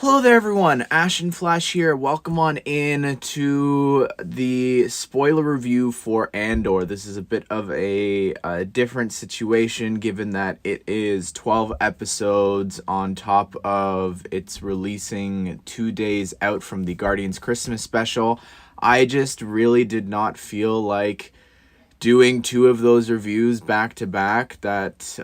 Hello there, everyone. Ashnflash here. Welcome on in to the spoiler review for Andor. This is a bit of a different situation given that it is 12 episodes on top of it's releasing 2 days out from the Guardians Christmas special. I just really did not feel like doing two of those reviews back to back. That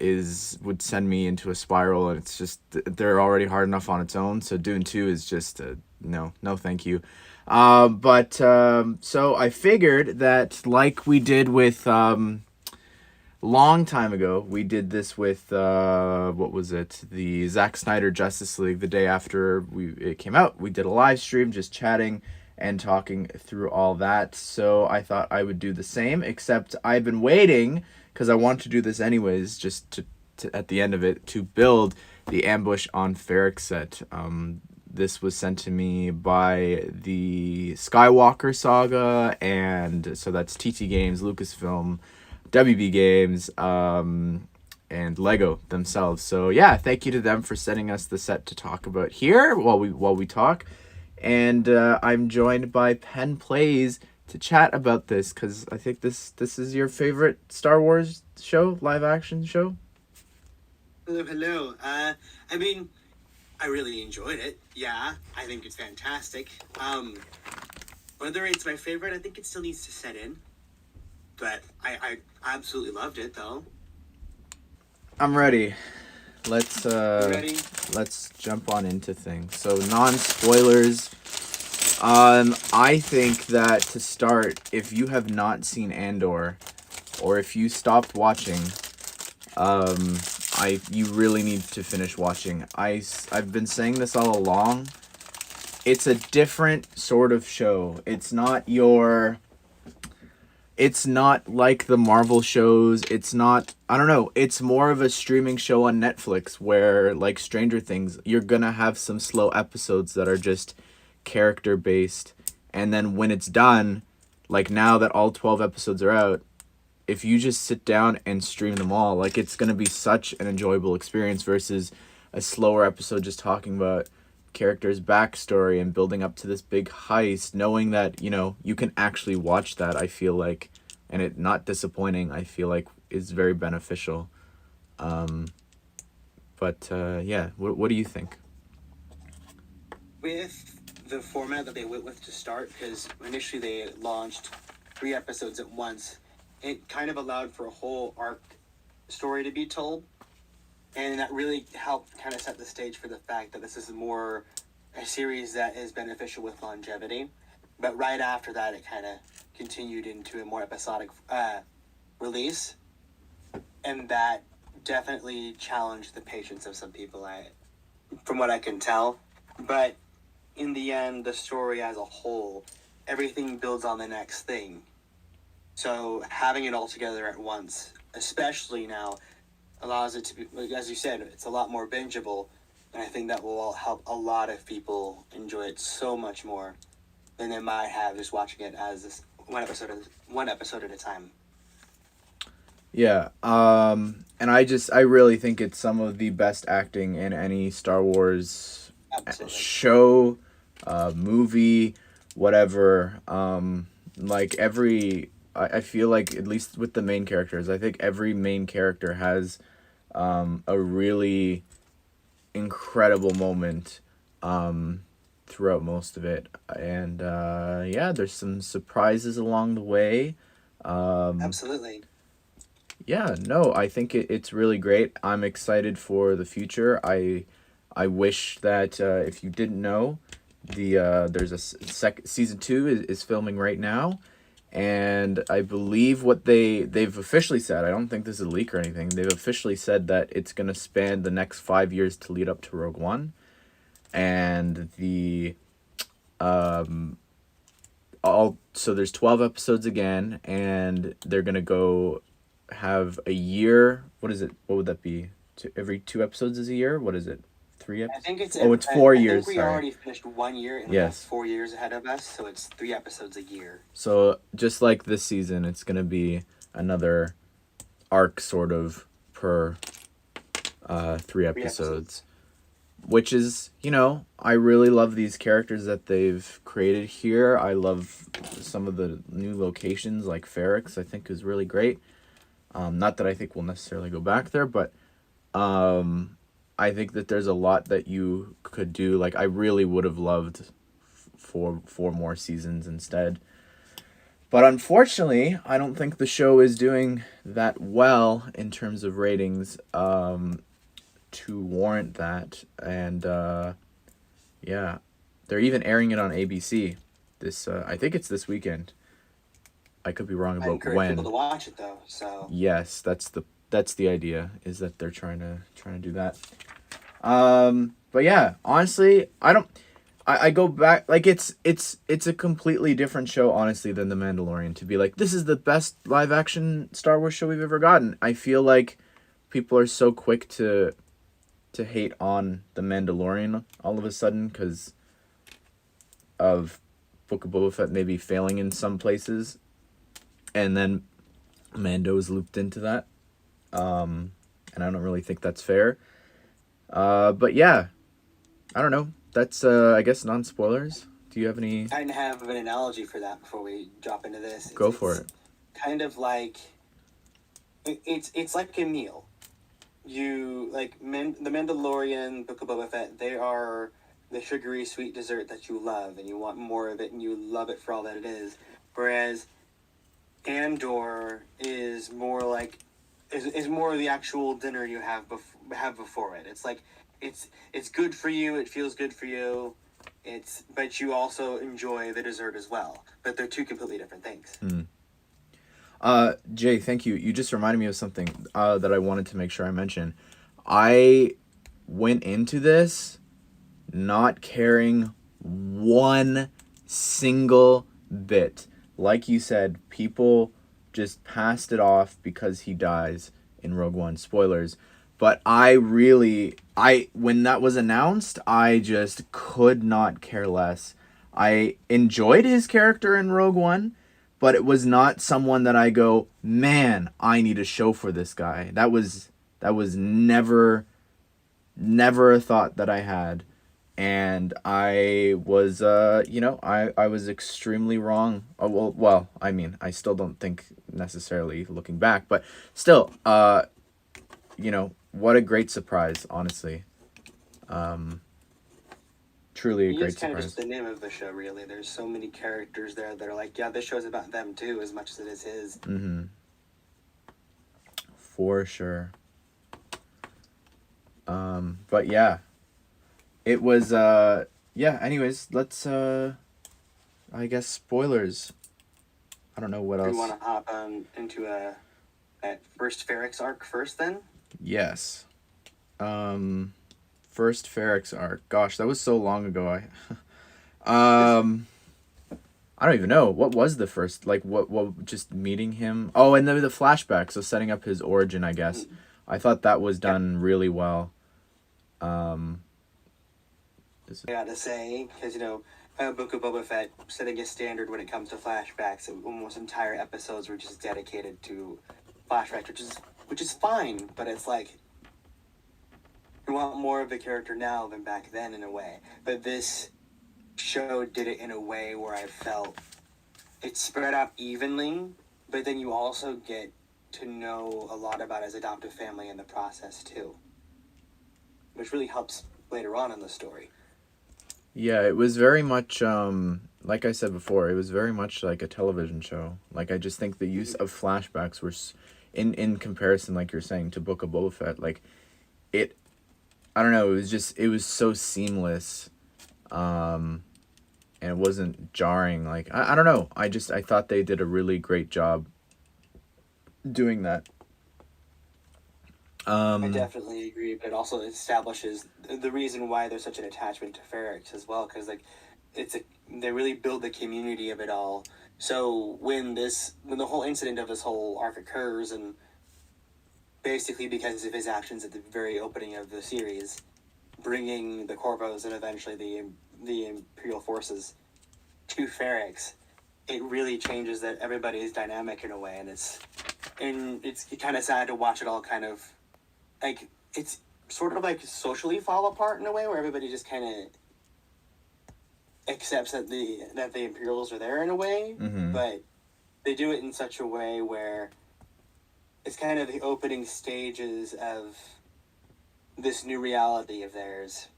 is would send me into a spiral, and it's just they're already hard enough on its own, so doing two is just no thank you. So I figured that, like we did with long time ago, we did this with what was it, the Zack Snyder Justice League. The day after it came out, we did a live stream just chatting and talking through all that. So I thought I would do the same, except I've been waiting because I want to do this anyways, just to at the end of it, to build the ambush on Ferrix set. This was sent to me by the Skywalker saga, and so that's TT Games, Lucasfilm, WB Games, and Lego themselves. So yeah, thank you to them for sending us the set to talk about here while we talk. And I'm joined by Penn Plays to chat about this because I think this is your favorite Star Wars show, live action show. Hello. I mean, I really enjoyed it. Yeah, I think it's fantastic. Whether it's my favorite, I think it still needs to set in. But I absolutely loved it, though. I'm ready. Let's Ready? let's jump on into things. So non-spoilers. I think that to start, if you have not seen Andor, or if you stopped watching, you really need to finish watching. I've been saying this all along. It's a different sort of show. It's not like the Marvel shows. It's not, I don't know, it's more of a streaming show on Netflix where, like Stranger Things, you're gonna have some slow episodes that are just character based. And then when it's done, like now that all 12 episodes are out, if you just sit down and stream them all, like it's gonna be such an enjoyable experience versus a slower episode just talking about character's backstory and building up to this big heist, knowing that you can actually watch that. I feel like, and it not disappointing, I feel like is very beneficial. Yeah, what do you think? With the format that they went with to start, because initially they launched 3 episodes at once, it kind of allowed for a whole arc story to be told. And that really helped kind of set the stage for the fact that this is more a series that is beneficial with longevity. But right after that, it kind of continued into a more episodic release. And that definitely challenged the patience of some people, from what I can tell. But in the end, the story as a whole, everything builds on the next thing. So having it all together at once, especially now, allows it to be, as you said, it's a lot more bingeable, and I think that will help a lot of people enjoy it so much more than they might have just watching it as this one episode at a time. Yeah, and I really think it's some of the best acting in any Star Wars Absolutely. show, movie, whatever. Like I feel like, at least with the main characters, I think every main character has a really incredible moment throughout most of it. And yeah, there's some surprises along the way. Absolutely. Yeah, no, I think it's really great. I'm excited for the future. I wish that if you didn't know, there's a season 2 is filming right now, and I believe what they've officially said. I don't think this is a leak or anything. They've officially said that it's gonna span the next 5 years to lead up to Rogue One, and all so there's 12 episodes again, and they're gonna go have a year. What is it? What would that be? Every 2 episodes is a year. What is it? 3 episodes? I think it's. Oh, it's I 4 years. think we Sorry. already finished 1 year, and we have Yes. 4 years ahead of us, so it's 3 episodes a year. So just like this season, it's gonna be another arc, sort of, per 3 episodes. which is, I really love these characters that they've created here. I love some of the new locations, like Ferrix, I think is really great. Not that I think we'll necessarily go back there, but I think that there's a lot that you could do. Like, I really would have loved four more seasons instead. But unfortunately, I don't think the show is doing that well in terms of ratings to warrant that. And yeah, they're even airing it on ABC. I think it's this weekend. I could be wrong I about encourage people when. to watch it though. So Yes, that's the idea, is that they're trying to do that. But yeah, honestly, I go back, like, it's a completely different show, honestly, than The Mandalorian. To be like, this is the best live action Star Wars show we've ever gotten. I feel like people are so quick to hate on The Mandalorian all of a sudden because of Book of Boba Fett maybe failing in some places, and then Mando is looped into that. And I don't really think that's fair. But yeah, I don't know. That's I guess non-spoilers. Do you have any? I have an analogy for that before we drop into this. Go for it. Kind of like it's like a meal. You like the Mandalorian, Book of Boba Fett. They are the sugary sweet dessert that you love, and you want more of it, and you love it for all that it is. Whereas Andor is more like is more of the actual dinner you have before it. It's like it's good for you. It feels good for you. But you also enjoy the dessert as well. But they're two completely different things. Jay, thank you. You just reminded me of something that I wanted to make sure I mention. I went into this not caring one single bit. Like you said, people just passed it off because he dies in Rogue One. Spoilers. But when that was announced, I just could not care less. I enjoyed his character in Rogue One, but it was not someone that I go, man, I need a show for this guy. That was never a thought that I had. And I was, I was extremely wrong. Oh, well, I mean, I still don't think necessarily looking back, but still, what a great surprise, honestly. Truly a great It's kind of surprise. just the name of the show, really. There's so many characters there that are like, yeah, this show's about them too, as much as it is his. Mm-hmm. For sure. But yeah. It was, anyways, let's, I guess, spoilers. I don't know what else. Do you want to hop into that first Ferrix arc first, then? Yes. First Ferrix arc. Gosh, that was so long ago. I don't even know. What was the first, like, what just meeting him? Oh, and the flashback, so setting up his origin, I guess. I thought that was done really well. I gotta say, because Book of Boba Fett setting a standard when it comes to flashbacks. Almost entire episodes were just dedicated to flashbacks, which is fine, but it's like you want more of the character now than back then in a way. But this show did it in a way where I felt it spread out evenly, but then you also get to know a lot about his adoptive family in the process too, which really helps later on in the story. Yeah, it was very much, like I said before, it was very much like a television show. Like, I just think the use of flashbacks were, in comparison, like you're saying, to Book of Boba Fett, like, I don't know, it was so seamless, and it wasn't jarring. Like, I don't know, I thought they did a really great job doing that. I definitely agree, but it also establishes the reason why there's such an attachment to Ferrix as well, because like they really build the community of it all. So when the whole incident of this whole arc occurs, and basically because of his actions at the very opening of the series, bringing the Corvos and eventually the Imperial forces to Ferrix, it really changes that everybody's dynamic in a way, and it's kind of sad to watch it all kind of. Like, sort of like socially fall apart in a way where everybody just kind of accepts that the Imperials are there in a way, but they do it in such a way where it's kind of the opening stages of this new reality of theirs,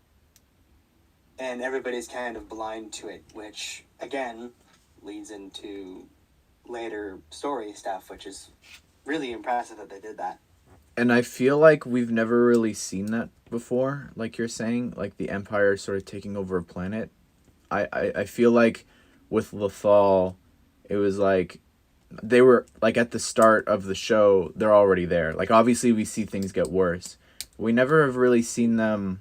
and everybody's kind of blind to it, which again leads into later story stuff, which is really impressive that they did that. And I feel like we've never really seen that before, like you're saying, like the Empire sort of taking over a planet. I feel like with Lothal, it was like they were like at the start of the show, they're already there. Like obviously we see things get worse. We never have really seen them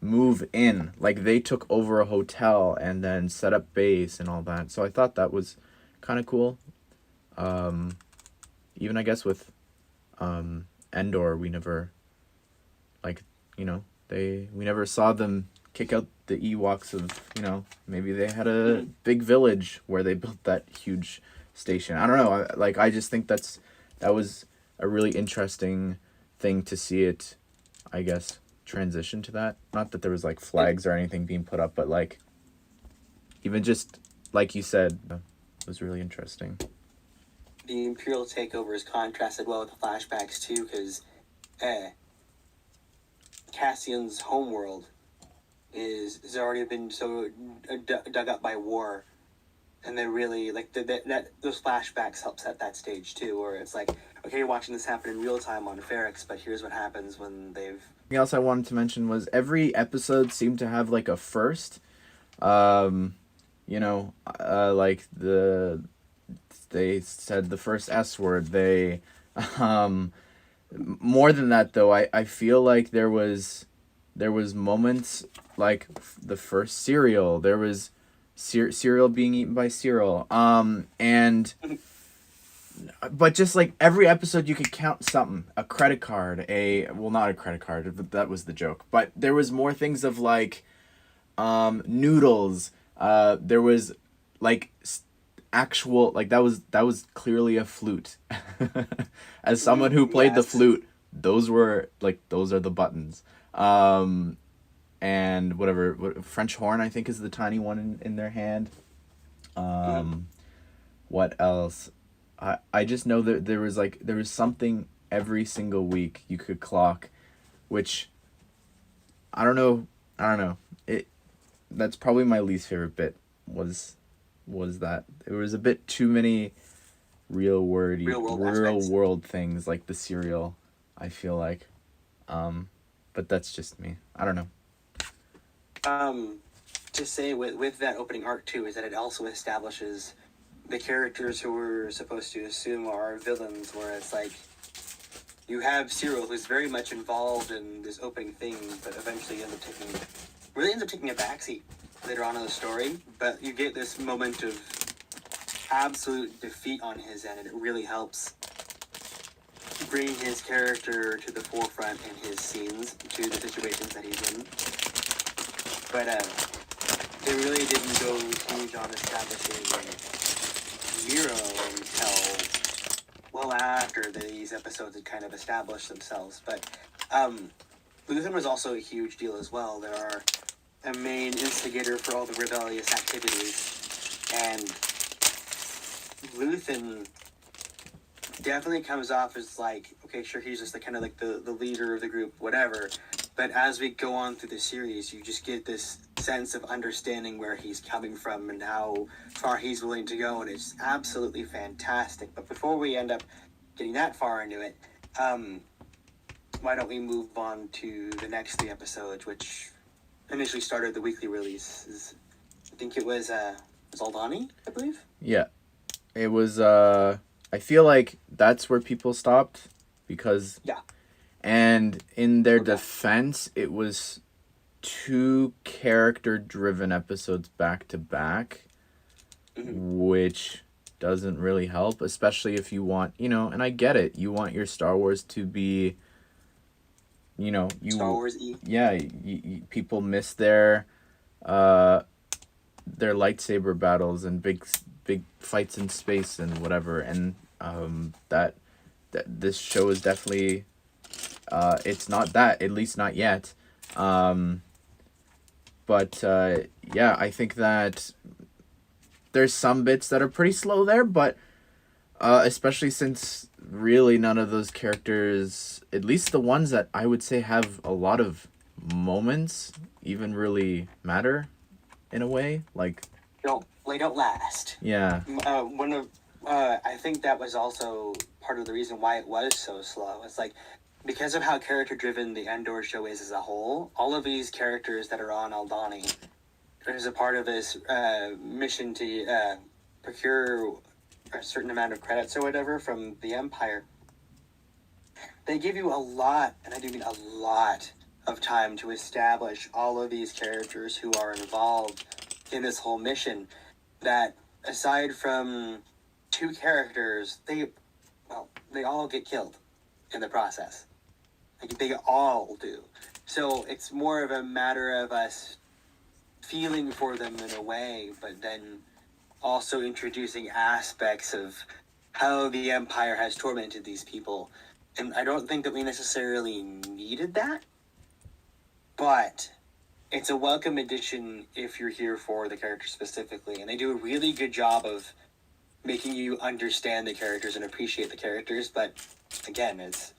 move in. Like they took over a hotel and then set up base and all that. So I thought that was kind of cool. Even I guess with Andor, we never, like, you know, we never saw them kick out the Ewoks of, you know, maybe they had a big village where they built that huge station. I don't know. I just think that was a really interesting thing to see it, I guess, transition to that. Not that there was like flags or anything being put up, but like, even just like you said, it was really interesting. The Imperial takeover is contrasted well with the flashbacks too, because Cassian's homeworld has already been so dug up by war, and they really like those flashbacks help set that stage too, where it's like, okay, you're watching this happen in real time on Ferrix, but here's what happens when they've. Something else I wanted to mention was every episode seemed to have like a first, you know, like they said the first S word. They, more than that though, I feel like there was moments like the first cereal. There was cereal being eaten by cereal. And but just like every episode you could count something, a credit card, not a credit card, but that was the joke. But there was more things of like noodles. There was like actual, like that was clearly a flute. As someone who played the flute, those are the buttons. And whatever, French horn I think is the tiny one in their hand. What else? I just know that there was something every single week you could clock, which I don't know. That's probably my least favorite bit was that there was a bit too many real world things like the cereal, I feel like. But that's just me. I don't know. To say with that opening arc too is that it also establishes the characters who we're supposed to assume are villains, where it's like you have Cyril, who's very much involved in this opening thing, but eventually ends up taking a backseat later on in the story. But you get this moment of absolute defeat on his end, and it really helps bring his character to the forefront in his scenes, to the situations that he's in. But they really didn't go huge on establishing Miro until well after these episodes had kind of established themselves. But Luthen was also a huge deal as well. They are a main instigator for all the rebellious activities, and Luthen definitely comes off as like, okay, sure, he's just kind of like the leader of the group, whatever. But as we go on through the series, you just get this sense of understanding where he's coming from and how far he's willing to go, and it's absolutely fantastic. But before we end up getting that far into it, why don't we move on to the next 3 episodes, which initially started the weekly release. I think it was Zaldani, I believe? Yeah. It was, I feel like that's where people stopped, because... Yeah. And in their defense, it was 2 character-driven episodes back-to-back, which doesn't really help, especially if you want, and I get it, you want your Star Wars to be, Star Wars-y. Yeah, people miss their lightsaber battles and big fights in space and whatever, and that this show is definitely it's not that, at least not yet. But yeah, I think that there's some bits that are pretty slow there, but especially since really none of those characters, at least the ones that I would say have a lot of moments, even really matter in a way. Like, they don't last. yeah. One of I think that was also part of the reason why it was so slow. It's like because of how character driven the Andor show is as a whole, all of these characters that are on Aldani as a part of this mission to procure a certain amount of credits or whatever from the Empire, they give you a lot, and I do mean a lot, of time to establish all of these characters who are involved in this whole mission. That aside from two characters, they all get killed in the process. Like, they all do. So it's more of a matter of us feeling for them in a way, but then also introducing aspects of how the Empire has tormented these people. And I don't think that we necessarily needed that, but it's a welcome addition if you're here for the characters specifically. And they do a really good job of making you understand the characters and appreciate the characters. But again, it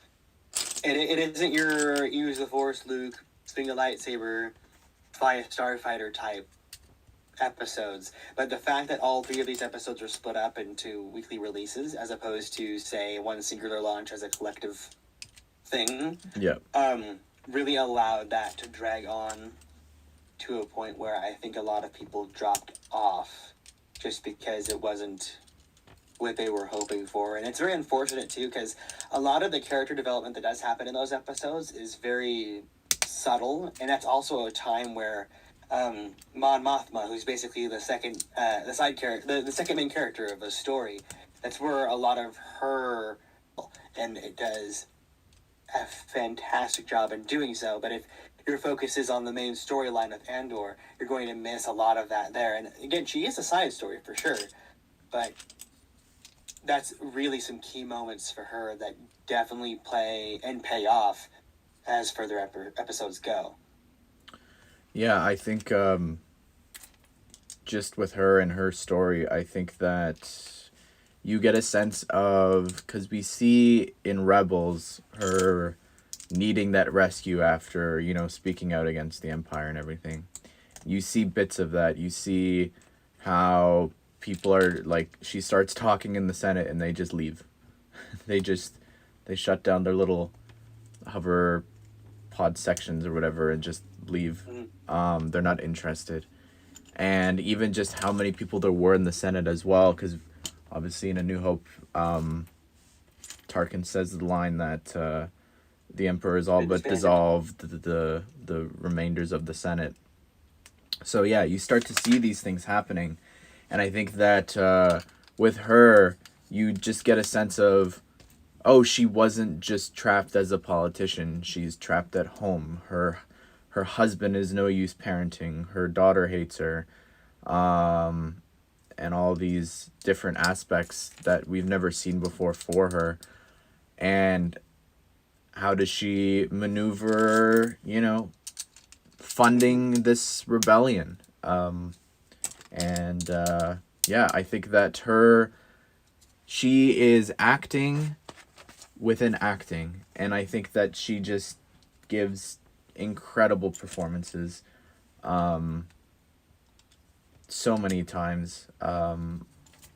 isn't your use the Force, Luke, swing a lightsaber, fly a starfighter type episodes. But the fact that all three of these episodes are split up into weekly releases as opposed to, say, one singular launch as a collective thing, really allowed that to drag on to a point where I think a lot of people dropped off just because it wasn't what they were hoping for. And it's very unfortunate too, because a lot of the character development that does happen in those episodes is very subtle, and that's also a time where Mon Mothma, who's basically the second side character, the second main character of the story, that's where a lot of her, and it does a fantastic job in doing so. But if your focus is on the main storyline of Andor, you're going to miss a lot of that there. And again, she is a side story for sure, but that's really some key moments for her that definitely play and pay off as further episodes go. Yeah, I think just with her and her story, I think that you get a sense of, because we see in Rebels her needing that rescue after, speaking out against the Empire and everything. You see bits of that. You see how people are, like, she starts talking in the Senate and they just leave. they shut down their little hover pod sections or whatever and just leave. They're not interested. And even just how many people there were in the Senate as well, because obviously in A New Hope, Tarkin says the line that the Emperor is all but dissolved the remainders of the Senate. So yeah, you start to see these things happening. And I think that with her, you just get a sense of, oh, she wasn't just trapped as a politician. She's trapped at home. Her husband is no use parenting. Her daughter hates her. And all these different aspects that we've never seen before for her. And how does she maneuver, funding this rebellion? Yeah, I think that she is acting within acting, and I think that she just gives incredible performances so many times.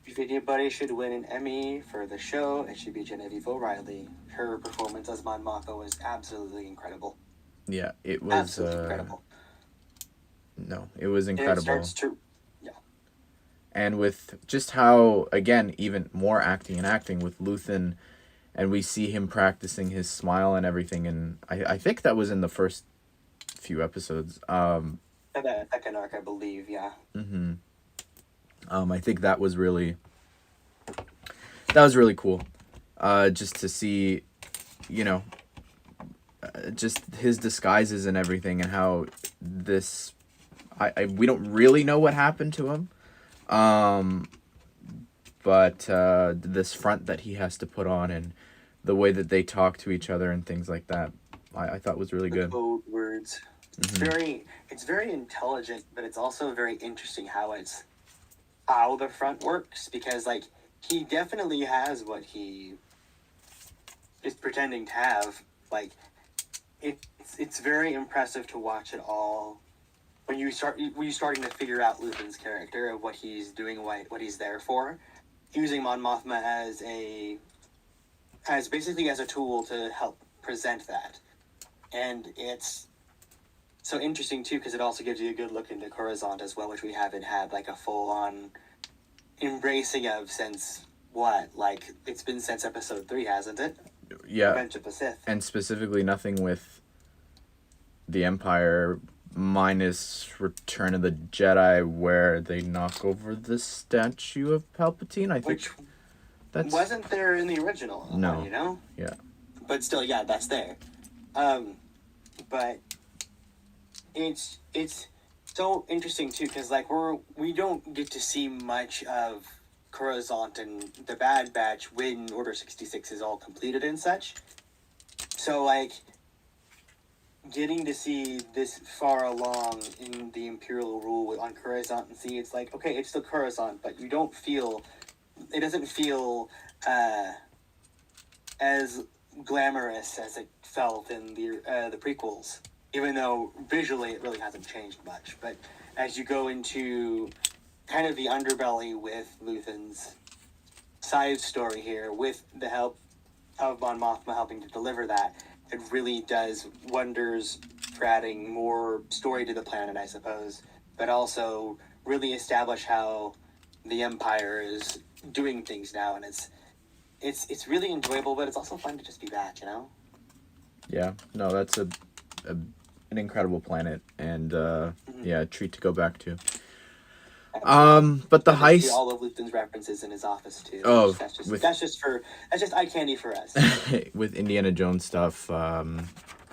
If anybody should win an Emmy for the show, it should be Genevieve O'Reilly. Her performance as Mon Mothma was absolutely incredible. Yeah, it was absolutely incredible. No, it was incredible. And it starts to, and with just how, again, even more acting with Luthen, and we see him practicing his smile and everything, and I think that was in the first few episodes. That second arc, I believe, yeah. Mm-hmm. I think that was really cool. Just to see, just his disguises and everything, and how this, we don't really know what happened to him. But this front that he has to put on, and the way that they talk to each other and things like that. I thought was really The good. code words. Hmm. It's very intelligent, but it's also very interesting how the front works, because like he definitely has what he is pretending to have. Like it's very impressive to watch it all when you starting to figure out Luthen's character of what he's doing, what he's there for, using Mon Mothma as basically as a tool to help present that, and it's so interesting too because it also gives you a good look into Coruscant as well, which we haven't had like a full on embracing of since what, like it's been since episode 3, hasn't it? Yeah, Revenge of the Sith. and specifically nothing with the Empire minus Return of the Jedi, where they knock over the statue of Palpatine. I think Which that's wasn't there in the original no. one, you know? Yeah. But still, yeah, that's there. But it's so interesting too because like we don't get to see much of Coruscant and the Bad Batch when Order 66 is all completed and such. So like getting to see this far along in the Imperial rule on Coruscant and see it's like, okay, it's still Coruscant, but it doesn't feel as glamorous as it felt in the prequels, even though visually it really hasn't changed much. But as you go into kind of the underbelly with Luthen's side story here, with the help of Mon Mothma helping to deliver that, it really does wonders for adding more story to the planet, I suppose, but also really establish how the Empire is doing things now, and it's really enjoyable, but it's also fun to just be back, you know? Yeah. No, that's an incredible planet, and yeah, a treat to go back to. But the And to see heist. all of Luthen's references in his office too. Oh, That's just eye candy for us. with Indiana Jones stuff,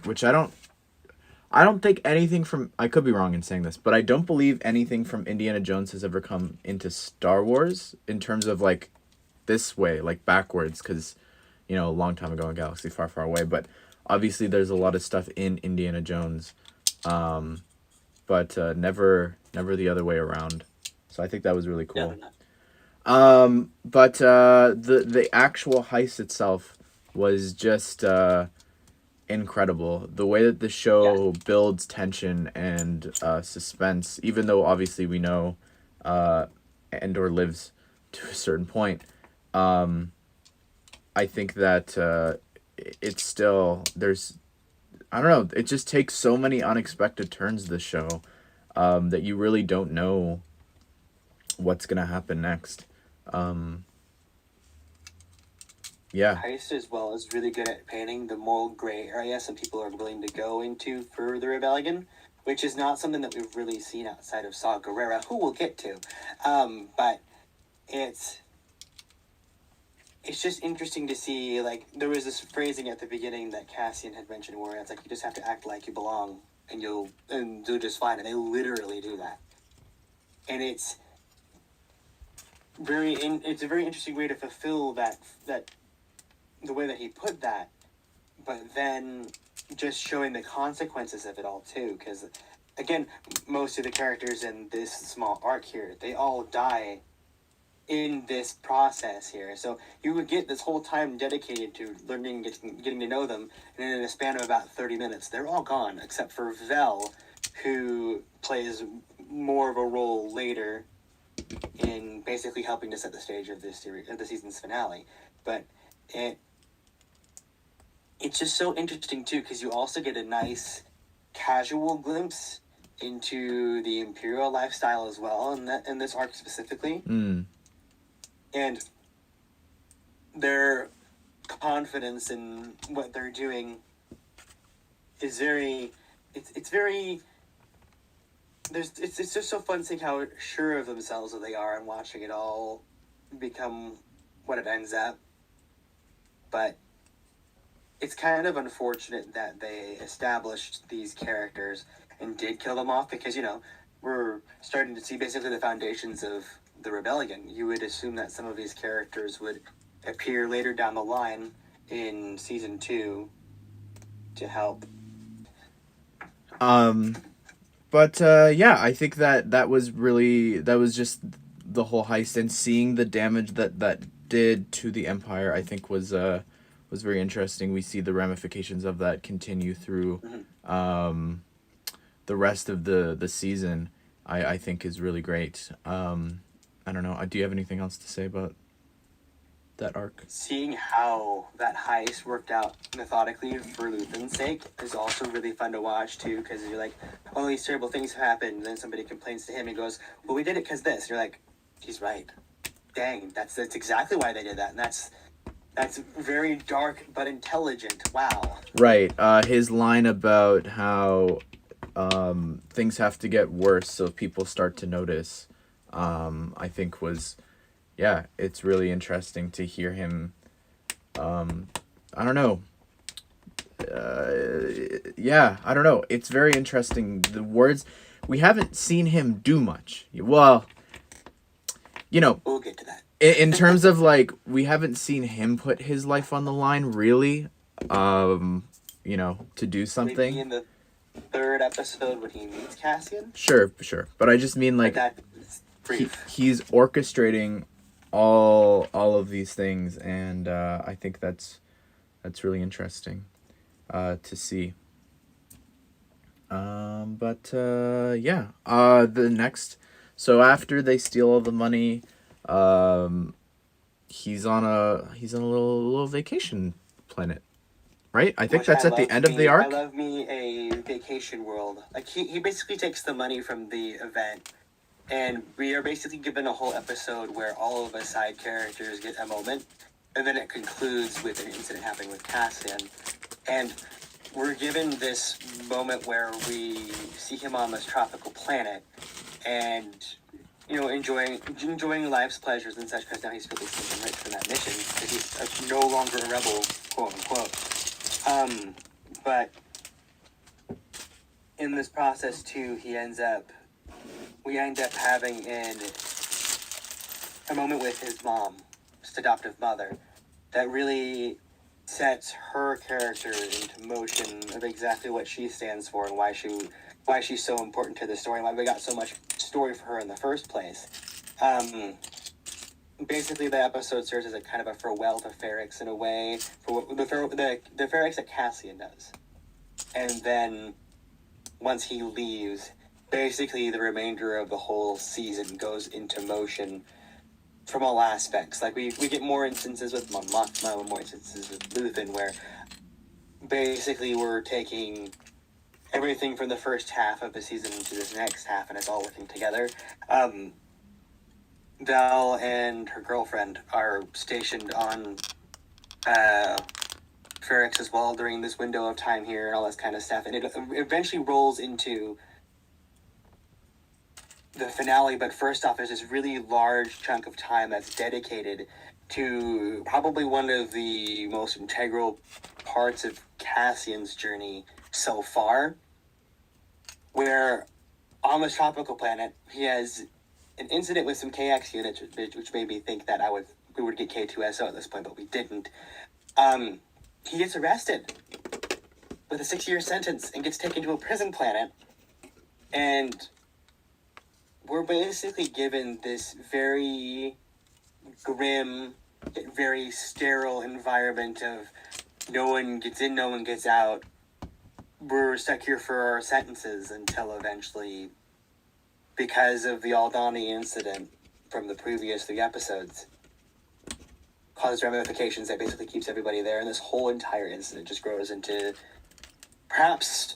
which I don't think anything from, I could be wrong in saying this, but I don't believe anything from Indiana Jones has ever come into Star Wars in terms of like this way, like backwards, because a long time ago in Galaxy Far Far Away. But obviously there's a lot of stuff in Indiana Jones, but never the other way around. So I think that was really cool. But the actual heist itself was just incredible. The way that the show builds tension and suspense, even though obviously we know Andor lives to a certain point. I think that it's still there's I don't know. It just takes so many unexpected turns, this show, that you really don't know what's gonna happen next. Yeah. Heist as well is really good at painting the moral gray area some people are willing to go into for the rebellion, which is not something that we've really seen outside of Saw Gerrera, who we'll get to. But it's just interesting to see, like, there was this phrasing at the beginning that Cassian had mentioned where it's like, you just have to act like you belong and you'll do just fine. And they literally do that. And it's a very interesting way to fulfill that the way that he put that, but then just showing the consequences of it all too, because again, most of the characters in this small arc here, they all die in this process here. So you would get this whole time dedicated to learning, getting to know them, and in a span of about 30 minutes, they're all gone, except for Vel, who plays more of a role later in basically helping to set the stage of this series, of the season's finale. But it's just so interesting too, because you also get a nice casual glimpse into the Imperial lifestyle as well in this arc specifically. And their confidence in what they're doing is very it's just so fun seeing how sure of themselves that they are and watching it all become what it ends up. But it's kind of unfortunate that they established these characters and did kill them off, because we're starting to see basically the foundations of the rebellion. You would assume that some of these characters would appear later down the line in season 2 to help. But yeah, I think that was just the whole heist, and seeing the damage that did to the Empire, I think was very interesting. We see the ramifications of that continue through the rest of the season. I think is really great. I don't know. Do you have anything else to say about that arc? Seeing how that heist worked out methodically for Luthen's sake is also really fun to watch too, because you're like, all these terrible things happen, and then somebody complains to him and goes, well, we did it because this. And you're like, he's right. Dang, that's exactly why they did that, and that's very dark but intelligent. Wow. Right. His line about how things have to get worse so people start to notice, I think was, yeah, it's really interesting to hear him. I don't know. Yeah, I don't know. It's very interesting. The words, we haven't seen him do much. Well, you know, We'll get to that. in terms of like, we haven't seen him put his life on the line really, you know, to do Maybe something. in the third episode when he meets Cassian. Sure. But I just mean like, But that's brief. he's orchestrating all of these things, and I think that's really interesting to see. But yeah, the next, so after they steal all the money, he's on a little vacation planet, right? I think Which that's I at the love end of me- the arc. I love me a vacation world. Like he basically takes the money from the event, and we are basically given a whole episode where all of us side characters get a moment, and then it concludes with an incident happening with Cassian, and we're given this moment where we see him on this tropical planet, and you know, enjoying life's pleasures and such, because now he's really something rich from that mission, because he's no longer a rebel, quote unquote. But in this process too, we end up having a moment with his mom, his adoptive mother, that really sets her character into motion of exactly what she stands for and why she's so important to the story and why we got so much story for her in the first place. Basically, the episode serves as a kind of a farewell to Ferrix in a way, for what the Ferrix that Cassian does. And then, once he leaves, basically the remainder of the whole season goes into motion from all aspects. Like, we get more instances with Mon Mothma, more instances with Luthen, where basically we're taking everything from the first half of the season into this next half, and it's all working together. Val and her girlfriend are stationed on Ferrix as well during this window of time here and all this kind of stuff, and it eventually rolls into the finale. But first off, there's this really large chunk of time that's dedicated to probably one of the most integral parts of Cassian's journey so far, where on this tropical planet he has an incident with some KX units, which made me think that we would get K2SO at this point, but we didn't. He gets arrested with a 6-year sentence and gets taken to a prison planet, and we're basically given this very grim, very sterile environment of no one gets in, no one gets out. We're stuck here for our sentences until eventually, because of the Aldani incident from the previous 3 episodes, causes ramifications that basically keeps everybody there, and this whole entire incident just grows into perhaps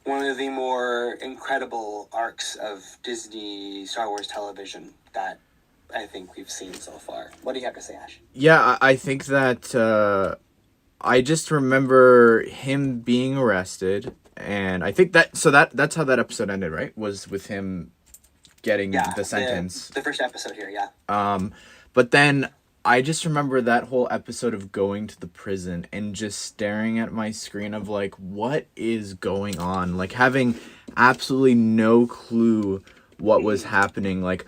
one of the more incredible arcs of Disney Star Wars television that I think we've seen so far. What do you have to say, Ash? Yeah, I think that I just remember him being arrested, and I think that's how that episode ended, right? Was with him getting the sentence. The first episode here, yeah. But then I just remember that whole episode of going to the prison and just staring at my screen of like, what is going on? Like having absolutely no clue what was happening. Like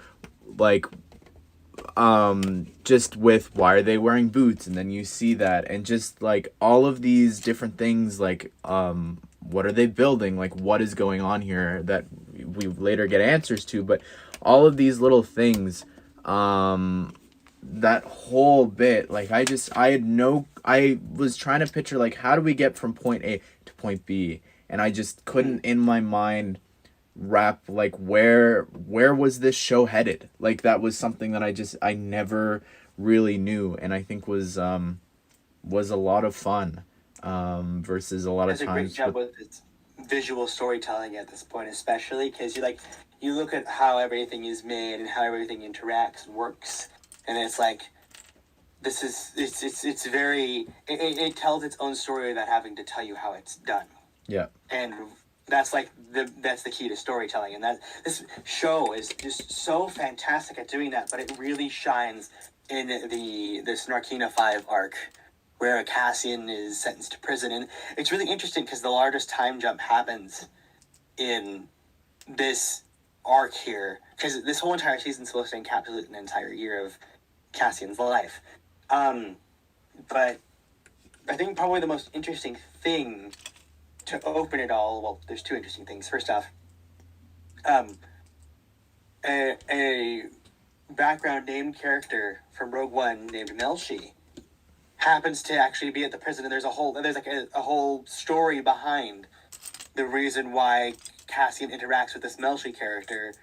just with why are they wearing boots, and then you see that, and just like all of these different things, like what are they building, like what is going on here, that we later get answers to, but all of these little things, that whole bit, like I was trying to picture, like, how do we get from point A to point B, and I just couldn't in my mind wrap, like, where was this show headed. Like, that was something that I never really knew, and I think was a lot of fun, versus a lot of Does a great times job with its visual storytelling at this point, especially because you look at how everything is made and how everything interacts and works, and it's like it's very it tells its own story without having to tell you how it's done, yeah. and that's the key to storytelling, and that this show is just so fantastic at doing that. But it really shines in this Narkina 5 arc, where Cassian is sentenced to prison. And it's really interesting because the largest time jump happens in this arc here, because this whole entire season is supposed to encapsulate an entire year of Cassian's life. But I think probably the most interesting thing to open it all, well, there's two interesting things. First off, a background named character from Rogue One named Melshi happens to actually be at the prison, and there's a whole story behind the reason why Cassian interacts with this Melshi character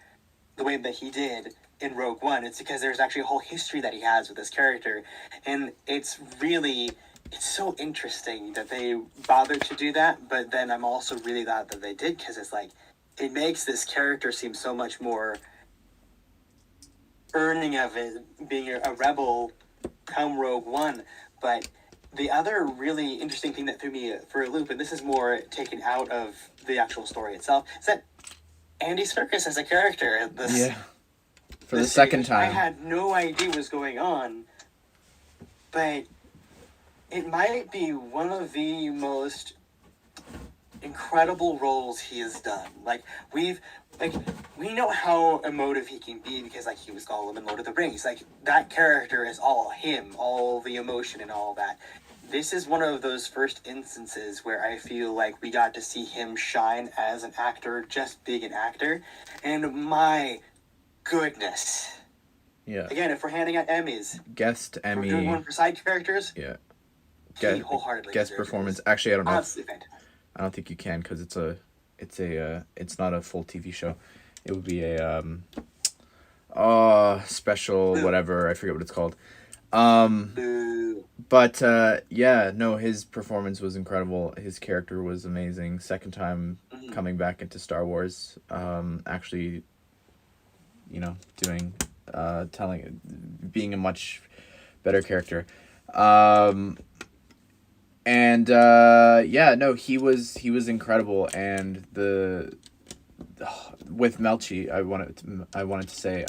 the way that he did in Rogue One. It's because there's actually a whole history that he has with this character, and it's so interesting that they bothered to do that. But then I'm also really glad that they did, because it's like it makes this character seem so much more earning of it being a rebel come Rogue One. But the other really interesting thing that threw me for a loop, and this is more taken out of the actual story itself, is that Andy Serkis as a character. For the second series, I time. had no idea what was going on, but it might be one of the most incredible roles he has done. We know how emotive he can be, because he was Gollum in Lord of the Rings. That character is all him, all the emotion and all that. This is one of those first instances where I feel like we got to see him shine as an actor, just being an actor. And my goodness. Yeah. Again, if we're handing out Emmys, Guest Emmy. we're doing one for side characters. Yeah. He wholeheartedly guest deserves performance. this. Actually, I don't know. Honestly, fantastic. I don't think you can, because it's not a full TV show. It would be a special Boo. whatever, I forget what it's called. Boo. But yeah, no, his performance was incredible. His character was amazing. Second time coming back into Star Wars, actually, being a much better character. And yeah, no, he was incredible. And with Melchi, I wanted to say,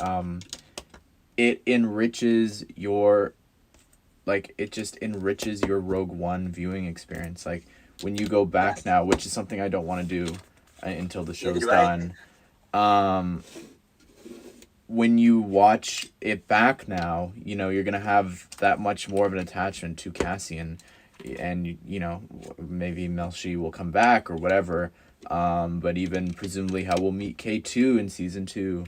it enriches your, it just enriches your Rogue One viewing experience. When you go back now, which is something I don't want to do until the show's done. When you watch it back now, you're gonna have that much more of an attachment to Cassian, and maybe Melshi will come back or whatever. But even presumably how we'll meet K2 in season 2,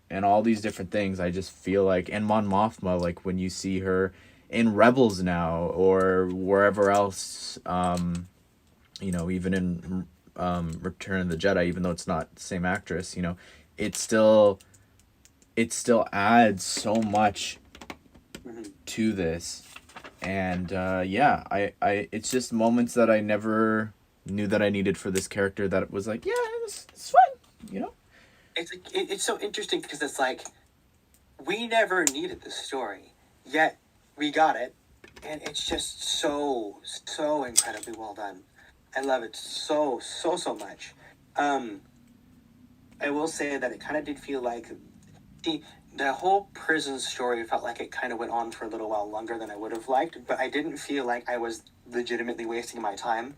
and all these different things. I just feel like, and Mon Mothma, when you see her in Rebels now or wherever else, even in Return of the Jedi, even though it's not the same actress, it still adds so much to this. And yeah, I it's just moments that I never knew that I needed for this character, that it was like, yeah, it's fine, It's so interesting, because it's we never needed this story, yet we got it, and it's just so incredibly well done. I love it so much. I will say that it kind of did feel like the whole prison story felt like it kind of went on for a little while longer than I would have liked, but I didn't feel like I was legitimately wasting my time.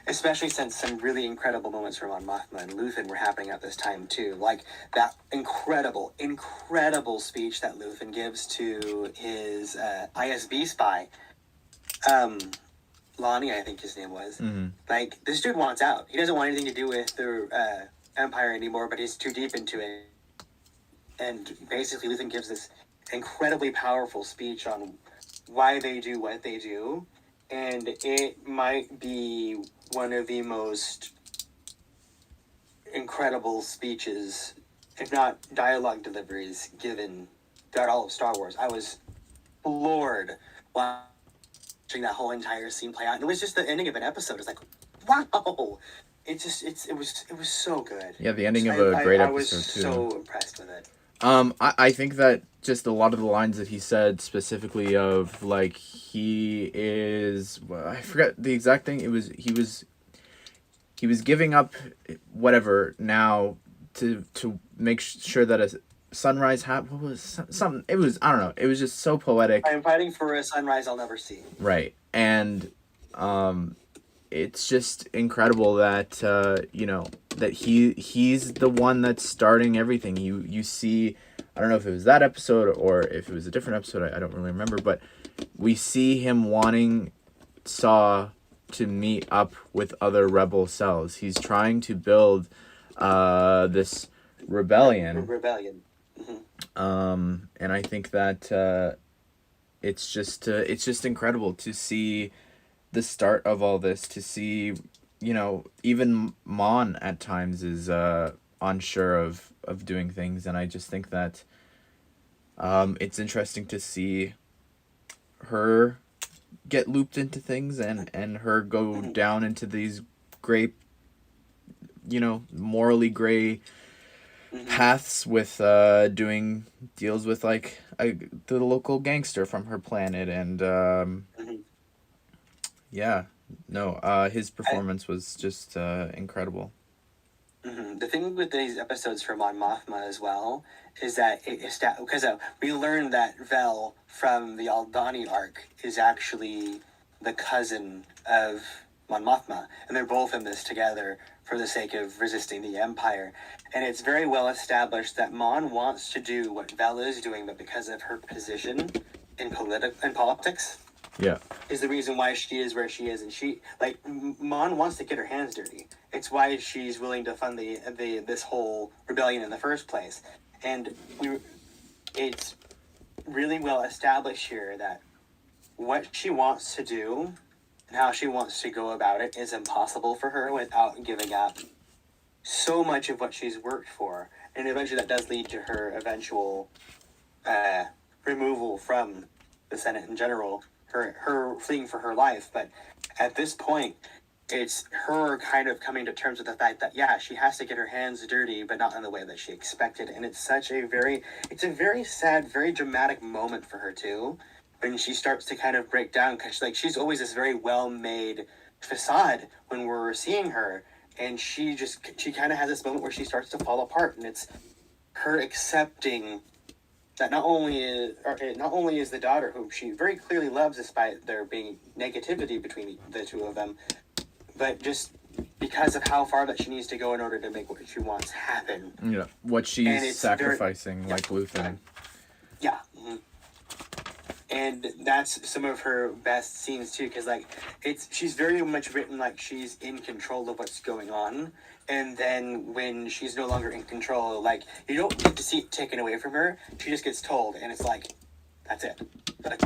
especially since some really incredible moments from Mon Mothma and Luthen were happening at this time too. Like that incredible, incredible speech that Luthen gives to his ISB spy, Lonnie, I think his name was. Mm-hmm. Like, this dude wants out. He doesn't want anything to do with the Empire anymore, but he's too deep into it. And basically, Luthen gives this incredibly powerful speech on why they do what they do. And it might be one of the most incredible speeches, if not dialogue deliveries, given throughout all of Star Wars. I was floored watching that whole entire scene play out. And it was just the ending of an episode. It's like, wow! It was so good. Yeah, the ending of a great episode, I was too. so impressed with it. I think that just a lot of the lines that he said, specifically of, like, he is, well, I forget the exact thing. He was giving up whatever now to make sure that a sunrise what was something, it was, I don't know, it was just so poetic. I am fighting for a sunrise I'll never see. Right. And it's just incredible that you know, that he's the one that's starting everything. You see, I don't know if it was that episode or if it was a different episode, I don't really remember, but we see him wanting Saw to meet up with other rebel cells. He's trying to build this rebellion. Mm-hmm. And I think that it's just incredible to see the start of all this, to see, you know, even Mon at times is unsure of doing things, and I just think that it's interesting to see her get looped into things and her go down into these gray, you know, morally gray paths with doing deals with, like, the local gangster from her planet, and yeah, no, his performance was just incredible. Mm-hmm. The thing with these episodes for Mon Mothma as well is that because we learned that Vel from the Aldani arc is actually the cousin of Mon Mothma, and they're both in this together for the sake of resisting the Empire. And it's very well established that Mon wants to do what Vel is doing, but because of her position in politics, yeah, is the reason why she is where she is. And she, like, Mon wants to get her hands dirty. It's why she's willing to fund this whole rebellion in the first place. And it's really well established here that what she wants to do and how she wants to go about it is impossible for her without giving up so much of what she's worked for. And eventually that does lead to her eventual removal from the Senate in general, her fleeing for her life. But at this point, it's her kind of coming to terms with the fact that, yeah, she has to get her hands dirty, but not in the way that she expected. And it's a very sad, very dramatic moment for her too, when she starts to kind of break down, because she's always this very well-made facade when we're seeing her, and she kind of has this moment where she starts to fall apart, and it's her accepting that not only is the daughter whom she very clearly loves, despite there being negativity between the two of them, but just because of how far that she needs to go in order to make what she wants happen. Yeah, what she's sacrificing, like Luthen. Yeah. Mm-hmm. And that's some of her best scenes too, because she's very much written like she's in control of what's going on, and then when she's no longer in control, like, you don't get to see it taken away from her. She just gets told, and it's like, that's it. Like,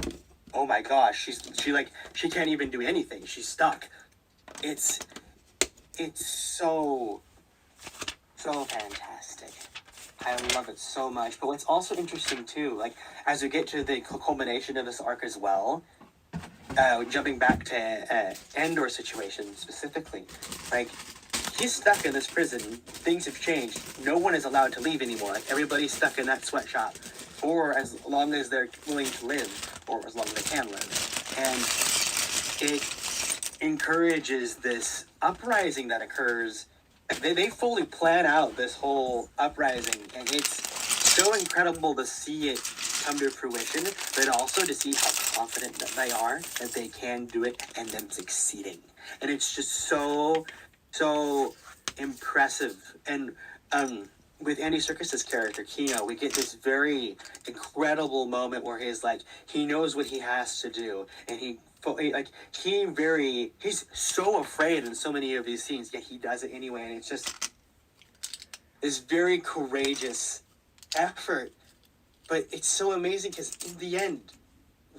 oh my gosh, she can't even do anything. She's stuck. It's so fantastic. I love it so much. But what's also interesting too, like, as we get to the culmination of this arc as well, jumping back to Andor situation specifically, like, he's stuck in this prison. Things have changed. No one is allowed to leave anymore. Like, everybody's stuck in that sweatshop for as long as they're willing to live, or as long as they can live. And it encourages this uprising that occurs. They fully plan out this whole uprising, and it's so incredible to see it come to fruition, but also to see how confident that they are that they can do it and them succeeding. and it's just so impressive. And with Andy Serkis's character Kino, we get this very incredible moment where he's like, he knows what he has to do, and he's so afraid in so many of these scenes, yet he does it anyway, and it's just this very courageous effort. But it's so amazing because in the end,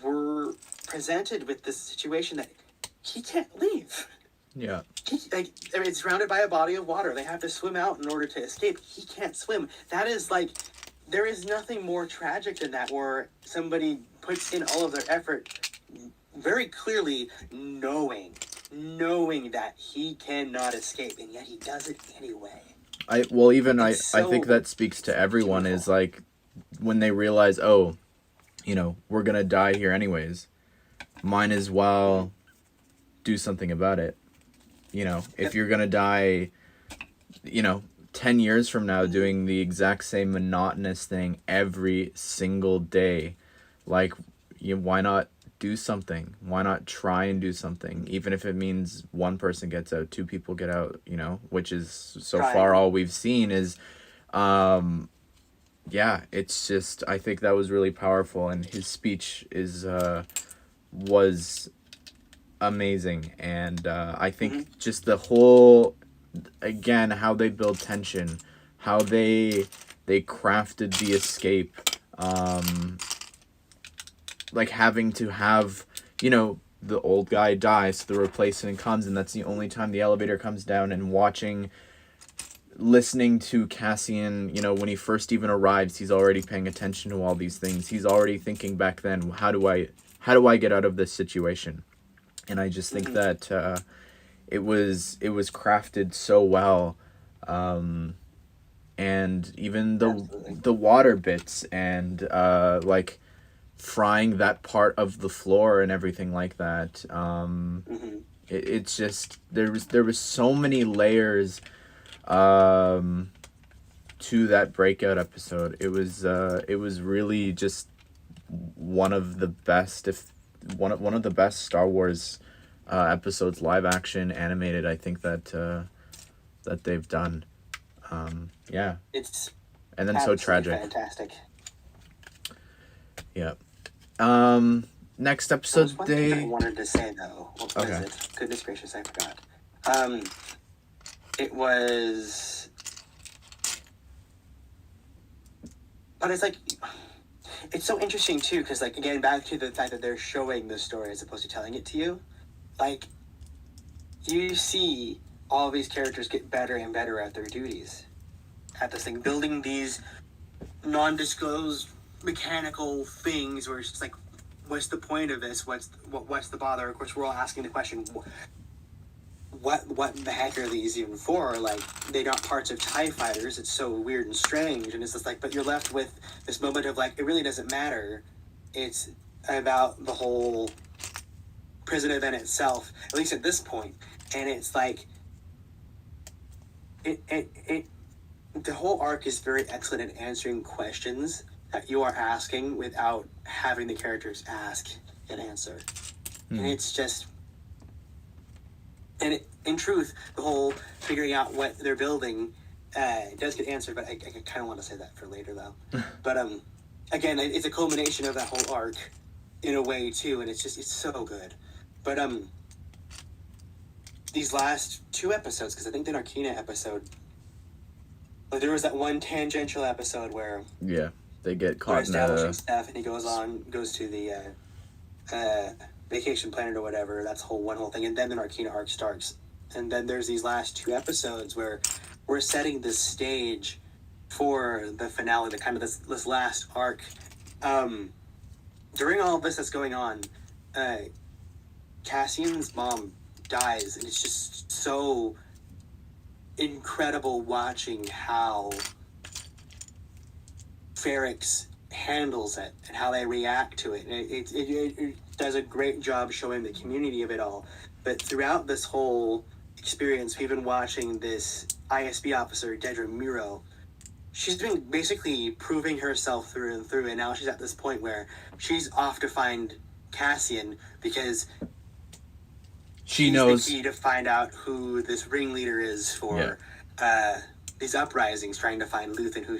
we're presented with this situation that he can't leave. Yeah. It's surrounded by a body of water. They have to swim out in order to escape. He can't swim. That is like, there is nothing more tragic than that, where somebody puts in all of their effort, very clearly knowing that he cannot escape, and yet he does it anyway. I think that speaks to everyone, beautiful. Is like, when they realize, oh, we're gonna die here anyways, might as well do something about it. If you're gonna die, 10 years from now doing the exact same monotonous thing every single day, like, why not do something? Why not try and do something? Even if it means one person gets out, two people get out, which is so far all we've seen is, it's just, I think that was really powerful, and his speech was amazing. And I think just the whole, again, how they build tension, how they crafted the escape, like having to have, the old guy die, so the replacement comes, and that's the only time the elevator comes down, and listening to Cassian, when he first even arrives, he's already paying attention to all these things. He's already thinking back then, how do I get out of this situation? And I just think that it was crafted so well, and even the water bits, and like frying that part of the floor and everything like that. It's just, there was so many layers to that breakout episode. It was really just one of the best, if one of the best Star Wars episodes, live action, animated, I think that they've done. It's and then so tragic. Fantastic. Yeah. Next episode, one thing I wanted to say though. What was it? Goodness gracious, I forgot. It was, but it's like, it's so interesting too, because like, again, back to the fact that they're showing the story as opposed to telling it to you. Like, you see all of these characters get better and better at their duties, at this thing, building these non-disclosed mechanical things where it's just like, what's the point of this? What's the bother? Of course, we're all asking the question, what the heck are these even for? Like, they're not parts of TIE fighters. It's so weird and strange. And it's just like, but you're left with this moment of like, it really doesn't matter. It's about the whole prison event itself, at least at this point. And it's like, the whole arc is very excellent at answering questions that you are asking without having the characters ask and answer. And it's just, and in truth, the whole figuring out what they're building does get answered, but I kind of want to say that for later, though. But again, it's a culmination of that whole arc in a way, too, and it's so good. But these last two episodes, because I think the Narkina episode, like, there was that one tangential episode where they get caught in establishing stuff, and he goes to the vacation planet or whatever. That's one whole thing, and then the Narkina arc starts. And then there's these last two episodes where we're setting the stage for the finale, the kind of this last arc. During all of this that's going on, Cassian's mom dies, and it's just so incredible watching how Ferrix handles it and how they react to it. And it does a great job showing the community of it all. But throughout this whole experience, we've been watching this ISB officer, Dedra Miro. She's been basically proving herself through and through, and now she's at this point where she's off to find Cassian because She he's knows. the key to find out who this ringleader is for these uprisings, trying to find Luthen, who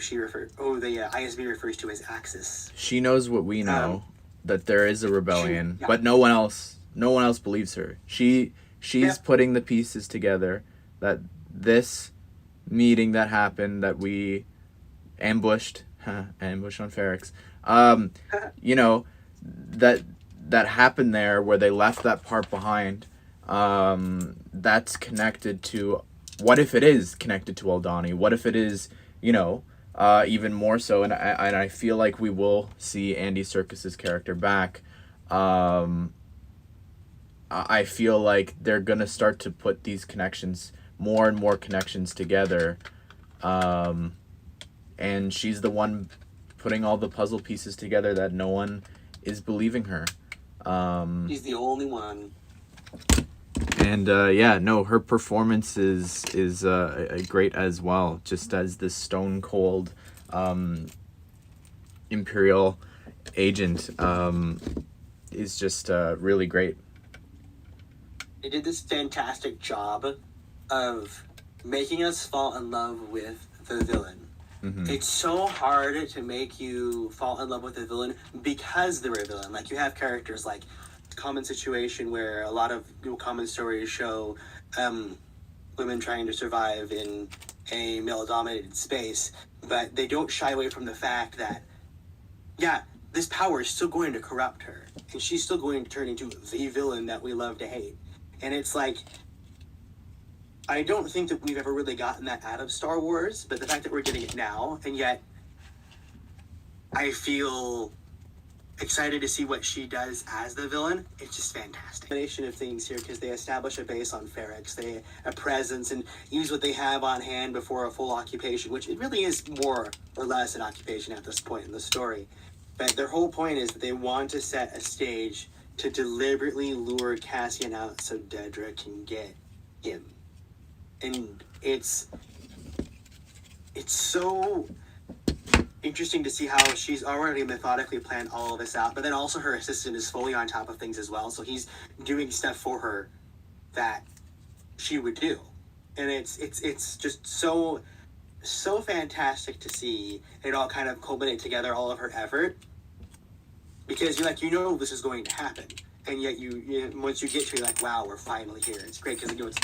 the ISB refers to as Axis. She knows what we know, that there is a rebellion, yeah. but no one else believes her. She's putting the pieces together that this meeting that happened, that we ambushed on Ferrix, you know, that happened there, where they left that part behind, that's connected to, what if it is connected to Aldhani? What if it is, even more so? And I feel like we will see Andy Serkis's character back. I feel like they're gonna start to put these connections, more and more connections together, and she's the one putting all the puzzle pieces together that no one is believing her. She's the only one. And her performance is great as well. Just as this stone cold Imperial agent is just really great. They did this fantastic job of making us fall in love with the villain. Mm-hmm. It's so hard to make you fall in love with a villain because they're a villain. Like, you have characters like Common Situation, where a lot of common stories show women trying to survive in a male-dominated space, but they don't shy away from the fact that, this power is still going to corrupt her, and she's still going to turn into the villain that we love to hate. And it's like, I don't think that we've ever really gotten that out of Star Wars, but the fact that we're getting it now, and yet I feel excited to see what she does as the villain. It's just fantastic. Combination of things here, because they establish a base on Ferrix, a presence, and use what they have on hand before a full occupation, which it really is more or less an occupation at this point in the story. But their whole point is that they want to set a stage to deliberately lure Cassian out so Dedra can get him. And it's so interesting to see how she's already methodically planned all of this out, but then also her assistant is fully on top of things as well, so he's doing stuff for her that she would do. And it's just so fantastic to see it all kind of culminate together, all of her effort, because you're this is going to happen, and yet you once you get to it, you're like, wow, we're finally here. It's great, because we've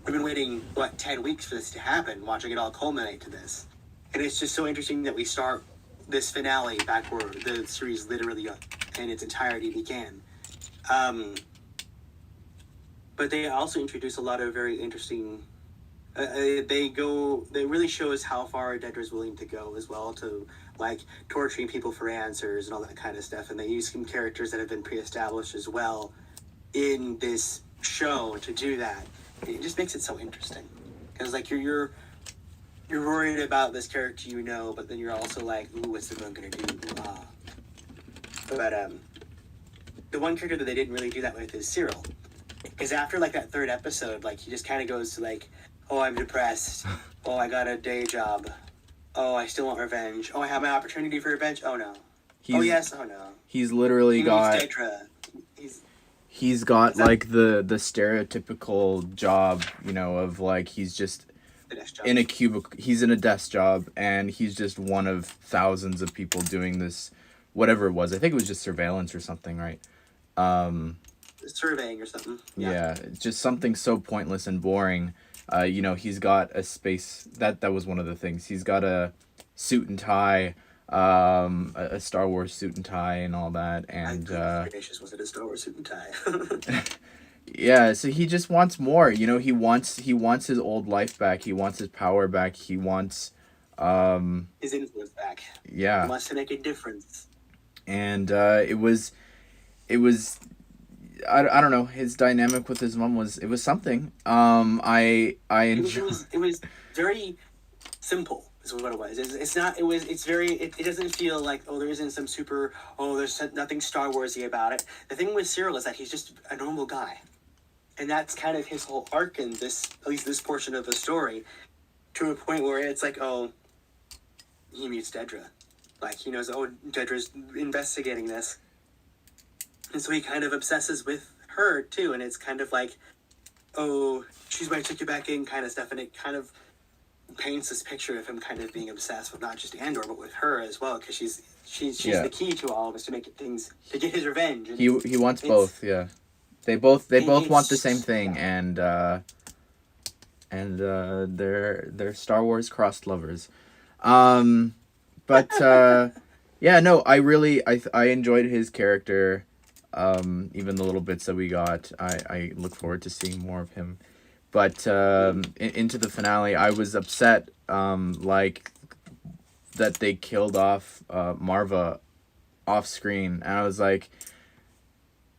been waiting 10 weeks for this to happen, watching it all culminate to this. And it's just so interesting that we start this finale back where the series literally in its entirety began. But they also introduce a lot of very interesting... they really show us how far Dedra's willing to go as well, to torturing people for answers and all that kind of stuff. And they use some characters that have been pre-established as well in this show to do that. It just makes it so interesting. Because you're worried about this character, but then you're also like, ooh, what's the villain gonna do? But the one character that they didn't really do that with is Cyril. Because after that third episode, he just kind of goes to oh, I'm depressed. Oh, I got a day job. Oh, I still want revenge. Oh, I have my opportunity for revenge. Oh no. Oh yes. Oh no. He's literally got. He's got the stereotypical job, of he's just in a cubicle. He's in a desk job, and he's just one of thousands of people doing this, whatever it was. I think it was just surveillance or something, right? Surveying or something. Yeah, it's just something so pointless and boring. He's got a space that was one of the things. He's got a suit and tie, a Star Wars suit and tie and all that, and was it a Star Wars suit and tie? Yeah, so he just wants more. He wants his old life back. He wants his power back. He wants his influence back. Yeah, he wants to make a difference. And it was I don't know, his dynamic with his mom was something. I enjoy. It was very simple. Is what it was. It's not. It's very. It doesn't feel like, oh, there isn't some super. Oh, there's nothing Star Warsy about it. The thing with Cyril is that he's just a normal guy, and that's kind of his whole arc in this, at least this portion of the story, to a point where it's like, oh, he meets Dedra, he knows, oh, Dedra's investigating this. And so he kind of obsesses with her, too, and it's kind of like oh, she's my ticket back in kind of stuff, and it kind of paints this picture of him kind of being obsessed with not just Andor, but with her as well, because she's Yeah. the key to all of us to make things, to get his revenge. And He wants both, yeah. They both want the it's- same thing, and they're Star Wars crossed lovers. But yeah, no, I enjoyed his character. Even the little bits that we got, I look forward to seeing more of him. But into the finale, I was upset, like that they killed off Marva off screen, and I was like,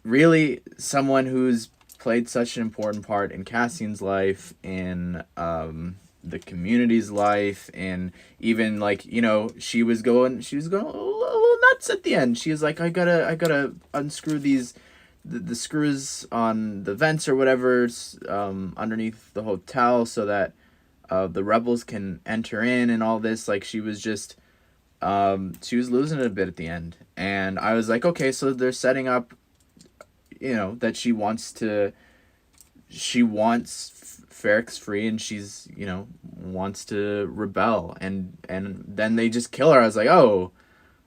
really, someone who's played such an important part in Cassian's life, in the community's life, and even like, you know, she was going a little nuts at the end. She was like, I gotta unscrew the screws on the vents or whatever, underneath the hotel, so that the rebels can enter in and all this. Like, she was just she was losing it a bit at the end, and I was like, okay, so they're setting up, you know, that she wants Ferrix free, and she's, you know, wants to rebel, and then they just kill her. I was like, oh,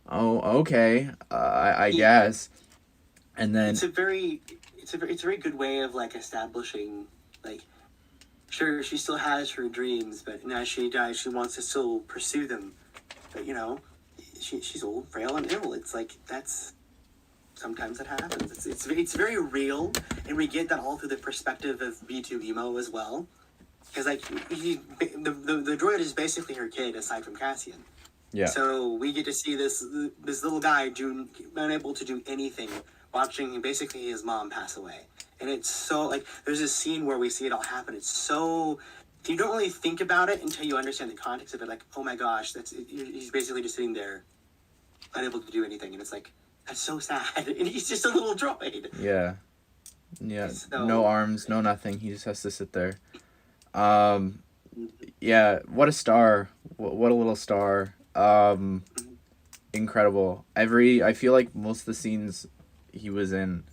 okay, I guess. And then it's a very good way of like establishing, like, sure, she still has her dreams, but as she dies, she wants to still pursue them. But you know, she's old, frail, and ill. It's like, that's, sometimes it happens. It's very real, and we get that all through the perspective of B2 Emo as well. Because like the droid is basically her kid, aside from Cassian. yeah, So we get to see this little guy unable to do anything, watching basically his mom pass away. And it's so, like, there's this scene where we see it all happen. It's so, you don't really think about it until you understand the context of it. Like, oh my gosh, he's basically just sitting there, unable to do anything. And it's like, that's so sad. And he's just a little droid. yeah, So, no arms, no nothing. He just has to sit there. Yeah, what a star! What a little star! Incredible. I feel like most of the scenes he was in,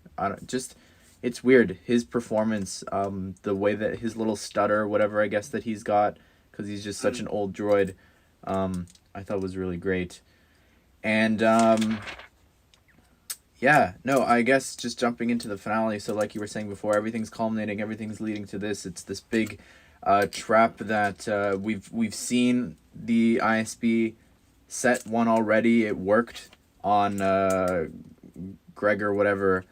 it's weird, his performance, the way that his little stutter, whatever, I guess, that he's got, because he's just such an old droid, I thought was really great. And yeah, no, I guess just jumping into the finale. So like you were saying before, everything's culminating, everything's leading to this. It's this big trap that we've seen the ISB set one already. It worked on Greg or whatever.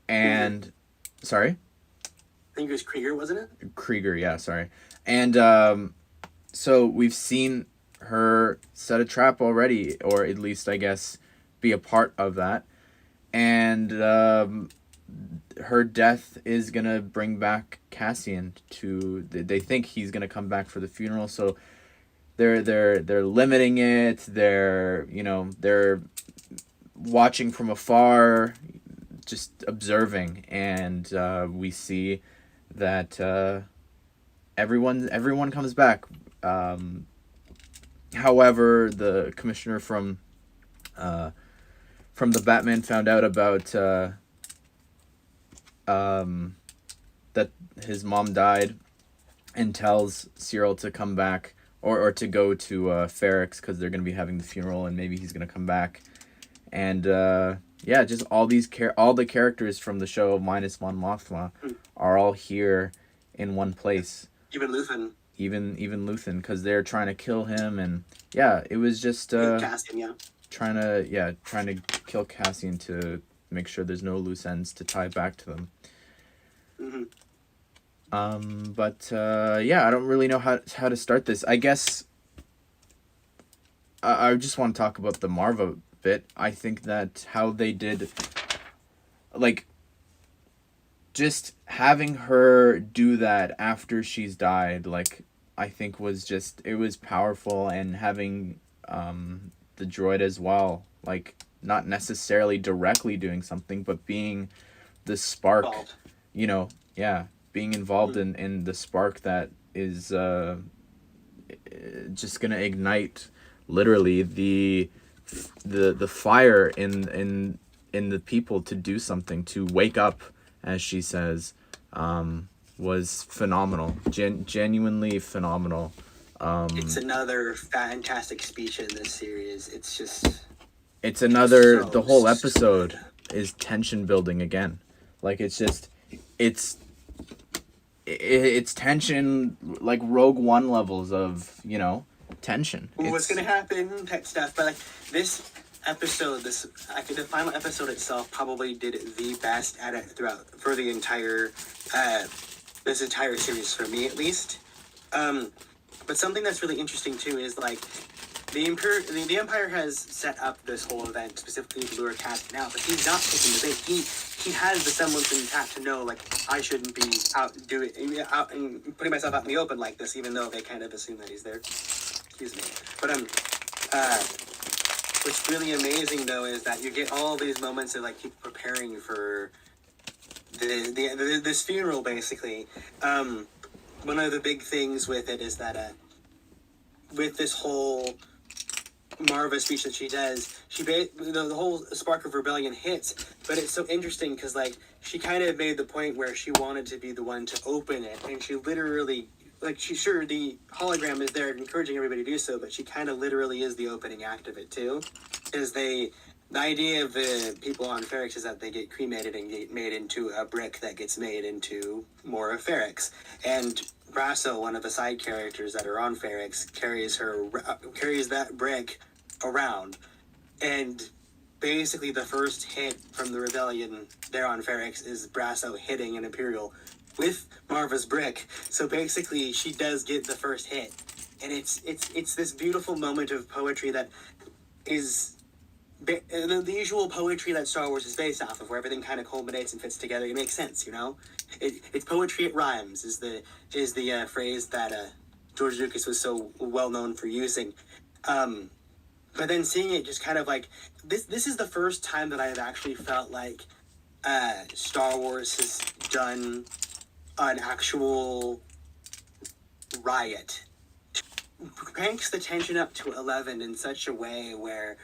And sorry? I think it was Krieger, wasn't it? Krieger, yeah, sorry. And so we've seen her set a trap already, or at least, I guess, be a part of that. And her death is gonna bring back Cassian they think he's gonna come back for the funeral, so they're limiting it. They're watching from afar, just observing, and we see that everyone comes back. However, the commissioner from the Batman found out about that his mom died, and tells Cyril to come back, or to go to Ferrix, because they're going to be having the funeral, and maybe he's going to come back. And yeah, just all the characters from the show minus Mon Mothma are all here in one place. Even Luthen. Even Luthen, because they're trying to kill him, and yeah, it was just Cassian, yeah. trying to kill Cassian to make sure there's no loose ends to tie back to them. Mm-hmm. But yeah, I don't really know how to start this. I guess I just want to talk about the Marva bit. I think that how they did, like, just having her do that after she's died, like, I think it was powerful, and having the droid as well, like, not necessarily directly doing something, but being the spark, being involved in the spark that is just gonna ignite, literally, the fire in the people to do something, to wake up, as she says, was phenomenal. Genuinely phenomenal. It's another fantastic speech in this series. It's another, so the whole good. episode is tension building again. Like, it's just, it's it's tension, like Rogue One levels of, tension. What's gonna happen, type stuff. But like this episode, the final episode itself probably did the best at it throughout for the entire this entire series for me at least. But something that's really interesting too is like the Empire has set up this whole event specifically to lure Cassian out, but he's not taking the bait. He has the semblance intact to know, like, I shouldn't be out and putting myself out in the open like this, even though they kind of assume that he's there. Excuse me. But what's really amazing though is that you get all these moments of like people preparing for this funeral basically. One of the big things with it is that with this whole Marva speech that she does, the whole spark of rebellion hits, but it's so interesting because like she kind of made the point where she wanted to be the one to open it, and she literally, like, the hologram is there encouraging everybody to do so, but she kind of literally is the opening act of it too, because the idea of the people on Ferrix is that they get cremated and get made into a brick that gets made into more of Ferrix, and Brasso, one of the side characters that are on Ferrix, carries that brick around, and basically the first hit from the rebellion there on Ferrix is Brasso hitting an Imperial with Marva's brick. So basically, she does get the first hit, and it's this beautiful moment of poetry that is the usual poetry that Star Wars is based off of, where everything kind of culminates and fits together. It makes sense, It's poetry, it rhymes, is the phrase that George Lucas was so well known for using. But then seeing it just kind of like this is the first time that I've actually felt like Star Wars has done an actual riot. Cranks the tension up to 11 in such a way where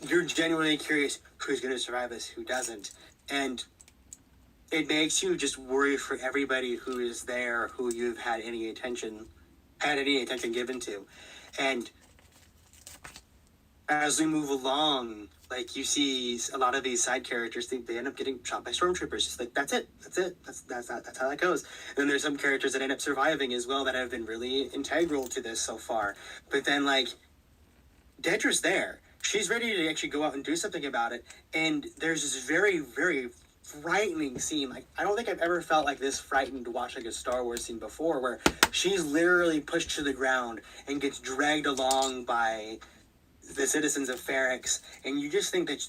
you're genuinely curious who's going to survive this, who doesn't. And it makes you just worry for everybody who is there, who you've had any attention given to. And as we move along, like, you see a lot of these side characters, they end up getting shot by stormtroopers. Just like, that's it. That's how that goes. And then there's some characters that end up surviving as well that have been really integral to this so far. But then, like, Dedra's there. She's ready to actually go out and do something about it. And there's this very, very frightening scene. Like, I don't think I've ever felt like this frightened watching a Star Wars scene before, where she's literally pushed to the ground and gets dragged along by the citizens of Ferrix, and you just think that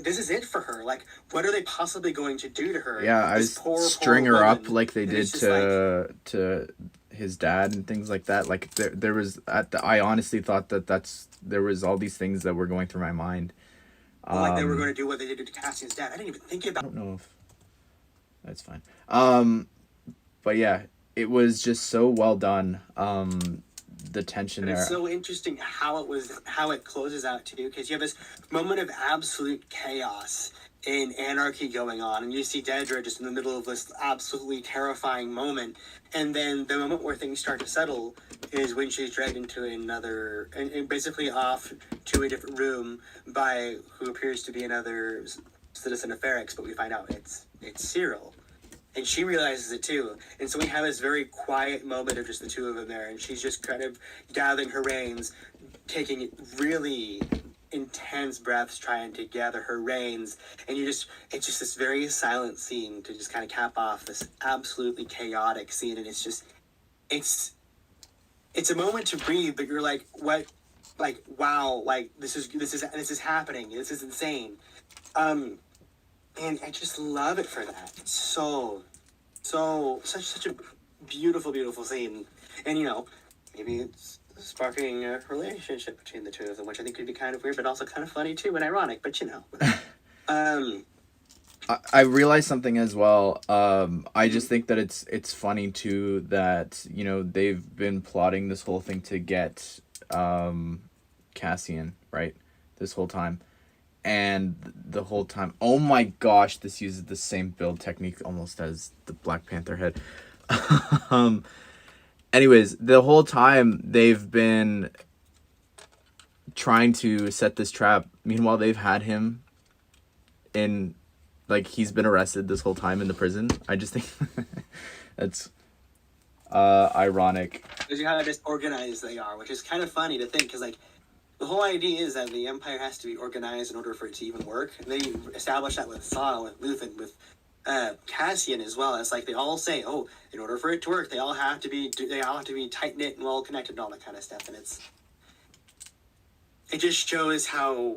this is it for her. Like, what are they possibly going to do to her? Yeah, I string her up like they did to his dad and things like that. Like, there was I honestly thought there was all these things that were going through my mind. Like they were going to do what they did to Cassian's dad. I didn't even think about. I don't know if that's fine. But yeah, it was just so well done. The tension there. It's so interesting how it closes out too, because you have this moment of absolute chaos and anarchy going on, and you see Dedra just in the middle of this absolutely terrifying moment, and then the moment where things start to settle is when she's dragged into another, and basically off to a different room by who appears to be another citizen of Ferrix, but we find out it's Cyril. And she realizes it too. And so we have this very quiet moment of just the two of them there. And she's just kind of gathering her reins, taking really intense breaths, trying to gather her reins. And it's just this very silent scene to just kind of cap off this absolutely chaotic scene. And it's a moment to breathe, but you're like, what? Like, wow, like this is happening. This is insane. And I just love it for that. It's such a beautiful, beautiful scene. And, maybe it's sparking a relationship between the two of them, which I think could be kind of weird, but also kind of funny too and ironic, but I realized something as well. I just think that it's funny too that, they've been plotting this whole thing to get Cassian, right? This whole time. and the whole time, oh my gosh, this uses the same build technique almost as the Black Panther head. um, anyways, the whole time they've been trying to set this trap. Meanwhile, they've had him in, like, he's been arrested this whole time in the prison. I just think that's ironic. Because you how disorganized they are, which is kind of funny to think, because, like, the whole idea is that the Empire has to be organized in order for it to even work. And they establish that with Saw, with Luthen, with Cassian as well. It's like they all say, oh, in order for it to work, they all have to be tight knit and well connected and all that kind of stuff. And it just shows how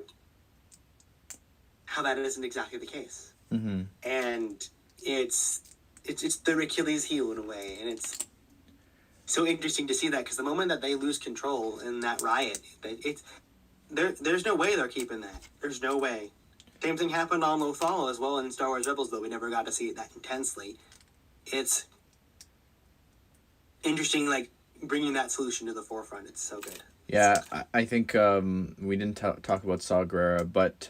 that isn't exactly the case. Mm-hmm. And it's the Achilles heel in a way, and it's so interesting to see that, because the moment that they lose control in that riot, there's no way they're keeping that. There's no way. Same thing happened on Lothal as well in Star Wars Rebels, though we never got to see it that intensely. It's interesting, like, bringing that solution to the forefront. It's so good. Yeah, I think we didn't talk about Saw Gerrera, but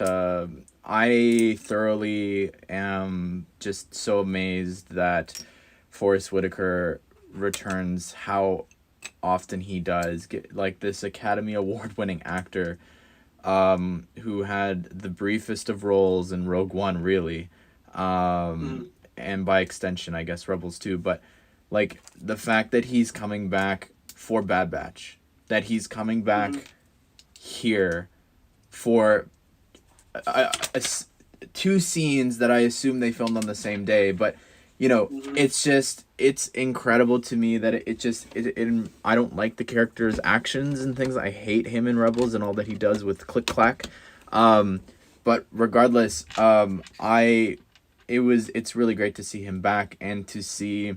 I thoroughly am just so amazed that Forrest Whitaker returns how often he does. Get, like, this Academy Award winning actor who had the briefest of roles in Rogue One, really, and by extension, I guess, Rebels too, but, like, the fact that he's coming back for Bad Batch, that he's coming back here for two scenes that I assume they filmed on the same day, but, you know, it's just, it's incredible to me that it I don't like the character's actions and things. I hate him in Rebels and all that he does with Click Clack. But regardless, it's really great to see him back and to see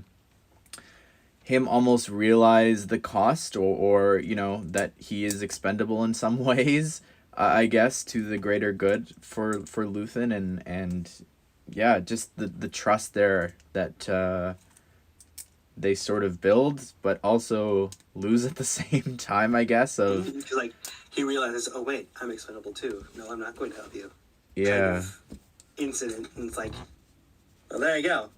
him almost realize the cost or you know, that he is expendable in some ways, I guess, to the greater good for Luthen and yeah, just the trust there that they sort of build but also lose at the same time, I guess, of like he realizes, oh wait, I'm expendable too. No, I'm not going to help you. Yeah. Kind of incident, and it's like, well, there you go.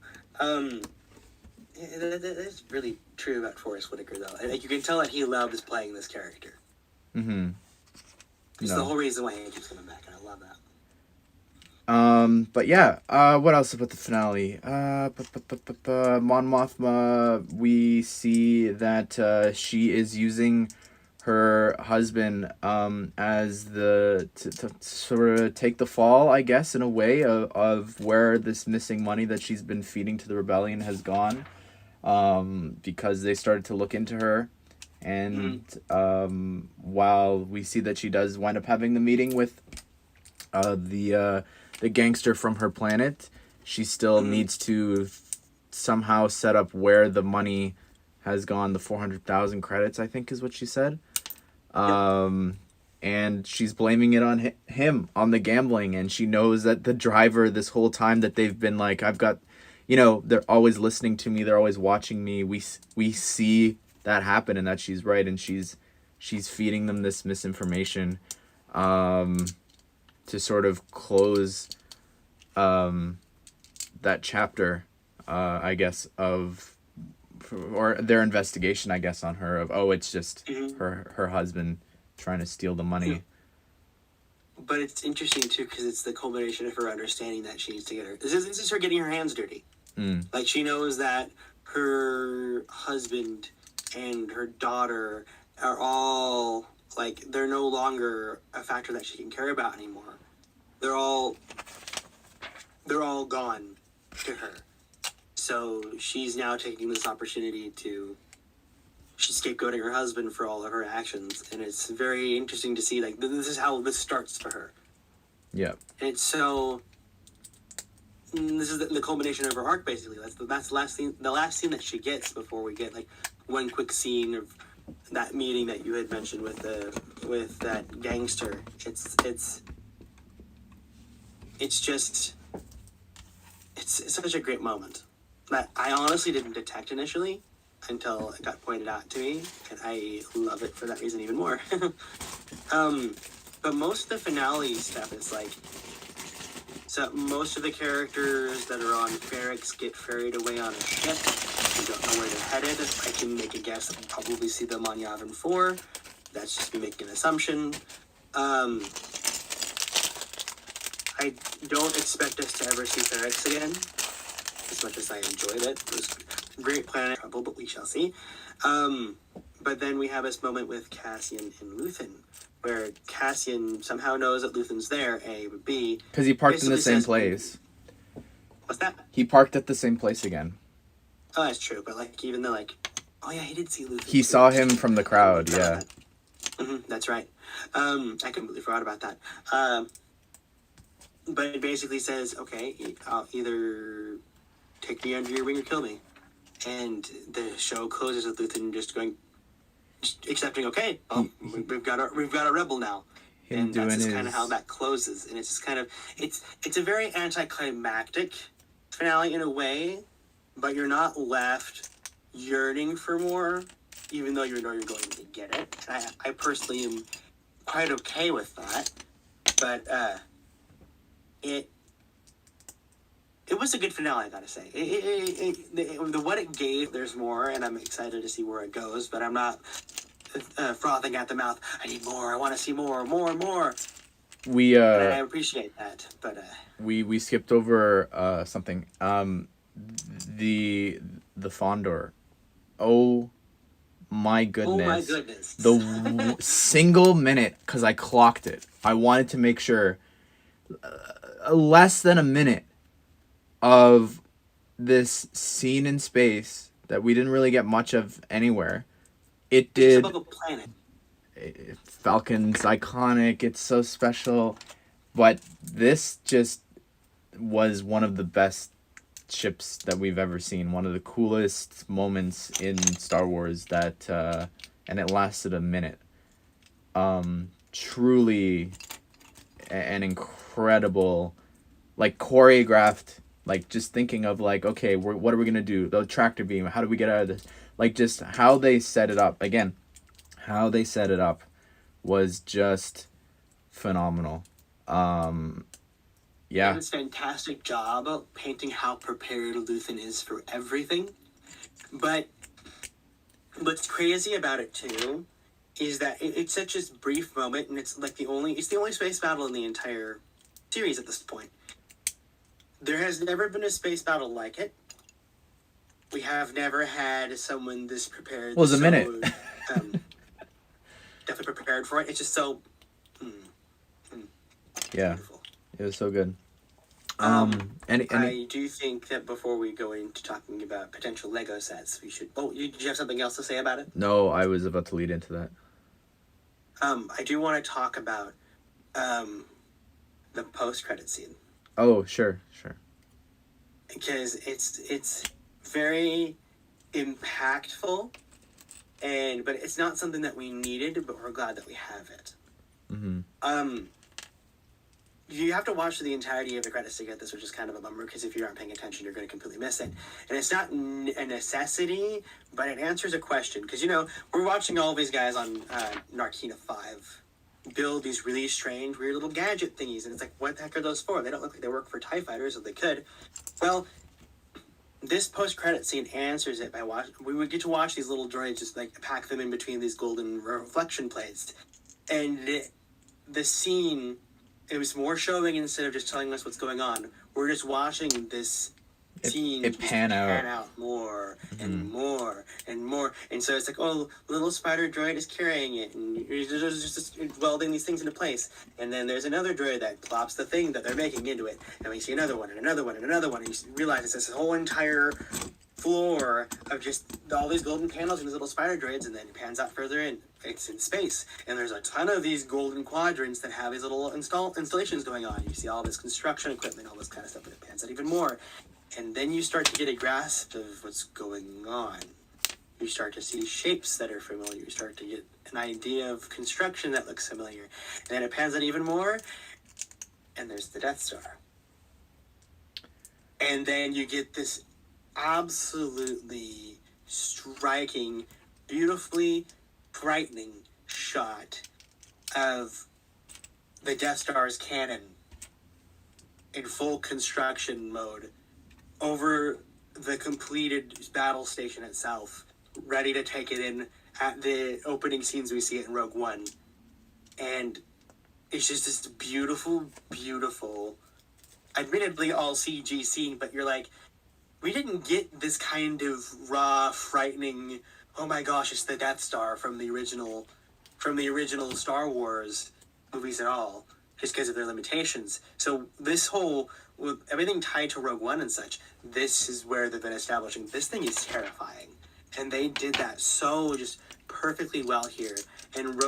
That's really true about Forrest Whitaker, though. And, like, you can tell that he loves playing this character. Mm-hmm. It's the whole reason why he keeps coming back, and I love that. But yeah, what else about the finale? Mon Mothma, we see that she is using her husband as to sort of take the fall, I guess, in a way, of where this missing money that she's been feeding to the rebellion has gone, because they started to look into her. And while we see that she does wind up having the meeting with the gangster from her planet, she still needs to somehow set up where the money has gone. The 400,000 credits, I think, is what she said. And she's blaming it on him, on the gambling, and she knows that the driver this whole time that they've been like, I've got, you know, they're always listening to me, they're always watching me. We see that happen, and that she's right, and she's feeding them this misinformation to sort of close that chapter, I guess, or their investigation, I guess, on her, of, oh, it's just her husband trying to steal the money. But it's interesting too, because it's the culmination of her understanding that she needs to get her. This is her getting her hands dirty. Like, she knows that her husband and her daughter are all, like, they're no longer a factor that she can care about anymore. They're all gone to her. So she's now taking this opportunity she's scapegoating her husband for all of her actions, and it's very interesting to see, like, this is how this starts for her. Yeah. And it's so, this is the culmination of her arc, basically. That's the last scene that she gets before we get, like, one quick scene of that meeting that you had mentioned with that gangster. It's such a great moment that I honestly didn't detect initially until it got pointed out to me, and I love it for that reason even more. But But most of the finale stuff is like, so most of the characters that are on Ferrix get ferried away on a ship. We don't know where they're headed. I can make a guess that we'll probably see them on Yavin 4. That's just me making an assumption. I don't expect us to ever see Ferrix again, as much as I enjoyed it. It was a great planet trouble, but we shall see. But then we have this moment with Cassian and Luthen, where Cassian somehow knows that Luthen's there, A, but B... Because he parked in the same place. What's that? He parked at the same place again. Oh, that's true, but like, even though like... Oh yeah, he did see Luthen. He saw him from the crowd, yeah. That's right. I completely forgot about that. But it basically says, okay, I'll either take me under your wing or kill me. And the show closes with Luthen just accepting, okay, well, we've got a rebel now. And that's just kind of how that closes. And it's just kind of, it's a very anticlimactic finale in a way, but you're not left yearning for more, even though you know you're going to get it. And I personally am quite okay with that. But it was a good finale, I gotta say. What it gave, there's more, and I'm excited to see where it goes, but I'm not frothing at the mouth. I need more, I want to see more. And I appreciate that, but... We skipped over something. The Fondor. Oh my goodness. Oh my goodness. The single minute, because I clocked it. I wanted to make sure... less than a minute of this scene in space that we didn't really get much of anywhere. It did. It's above a planet. Falcon's iconic. It's so special, but this just was one of the best ships that we've ever seen. One of the coolest moments in Star Wars that, and it lasted a minute. Truly an incredible, like, choreographed, like, just thinking of, like, okay, what are we gonna do? The tractor beam, how do we get out of this? Like, just how they set it up. Again, how they set it up was just phenomenal. Yeah. It's a fantastic job of painting how prepared Luthen is for everything. But what's crazy about it, too, is that it's such a brief moment, and it's like the only space battle in the entire series at this point. There has never been a space battle like it. We have never had someone this prepared. Well, it was a minute. Definitely prepared for it. It's just so... yeah. Beautiful. It was so good. I do think that before we go into talking about potential Lego sets, we should... Oh, did you have something else to say about it? No, I was about to lead into that. I do want to talk about the post-credit scene. Oh, sure. Because it's very impactful, but it's not something that we needed, but we're glad that we have it. Mm-hmm. You have to watch the entirety of the credits to get this, which is kind of a bummer, because if you aren't paying attention, you're going to completely miss it. And it's not a necessity, but it answers a question. Because, we're watching all these guys on Narkina 5 build these really strange, weird little gadget thingies, and it's like, what the heck are those for? They don't look like they work for TIE fighters, if they could. Well, this post-credit scene answers it by we would get to watch these little droids just, like, pack them in between these golden reflection plates. And the scene... It was more showing instead of just telling us what's going on. We're just watching this scene pan out more and more and more. And so it's like, oh, little spider droid is carrying it, and you're just welding these things into place. And then there's another droid that plops the thing that they're making into it. And we see another one and another one and another one. And you realize it's this whole entire floor of just all these golden panels and these little spider droids, and then it pans out further in. It's in space, and there's a ton of these golden quadrants that have these little installations going on. You see all this construction equipment, all this kind of stuff, but it pans out even more. And then you start to get a grasp of what's going on. You start to see shapes that are familiar. You start to get an idea of construction that looks familiar. And then it pans out even more, and there's the Death Star. And then you get this absolutely striking, beautifully frightening shot of the Death Star's cannon in full construction mode over the completed battle station itself, ready to take it in at the opening scenes we see it in Rogue One. And it's just this beautiful, beautiful, admittedly all CG scene, but you're like, we didn't get this kind of raw, frightening, oh my gosh, it's the Death Star from the original Star Wars movies at all, just because of their limitations. So this whole, with everything tied to Rogue One and such, this is where they've been establishing this thing is terrifying. And they did that so just perfectly well here, and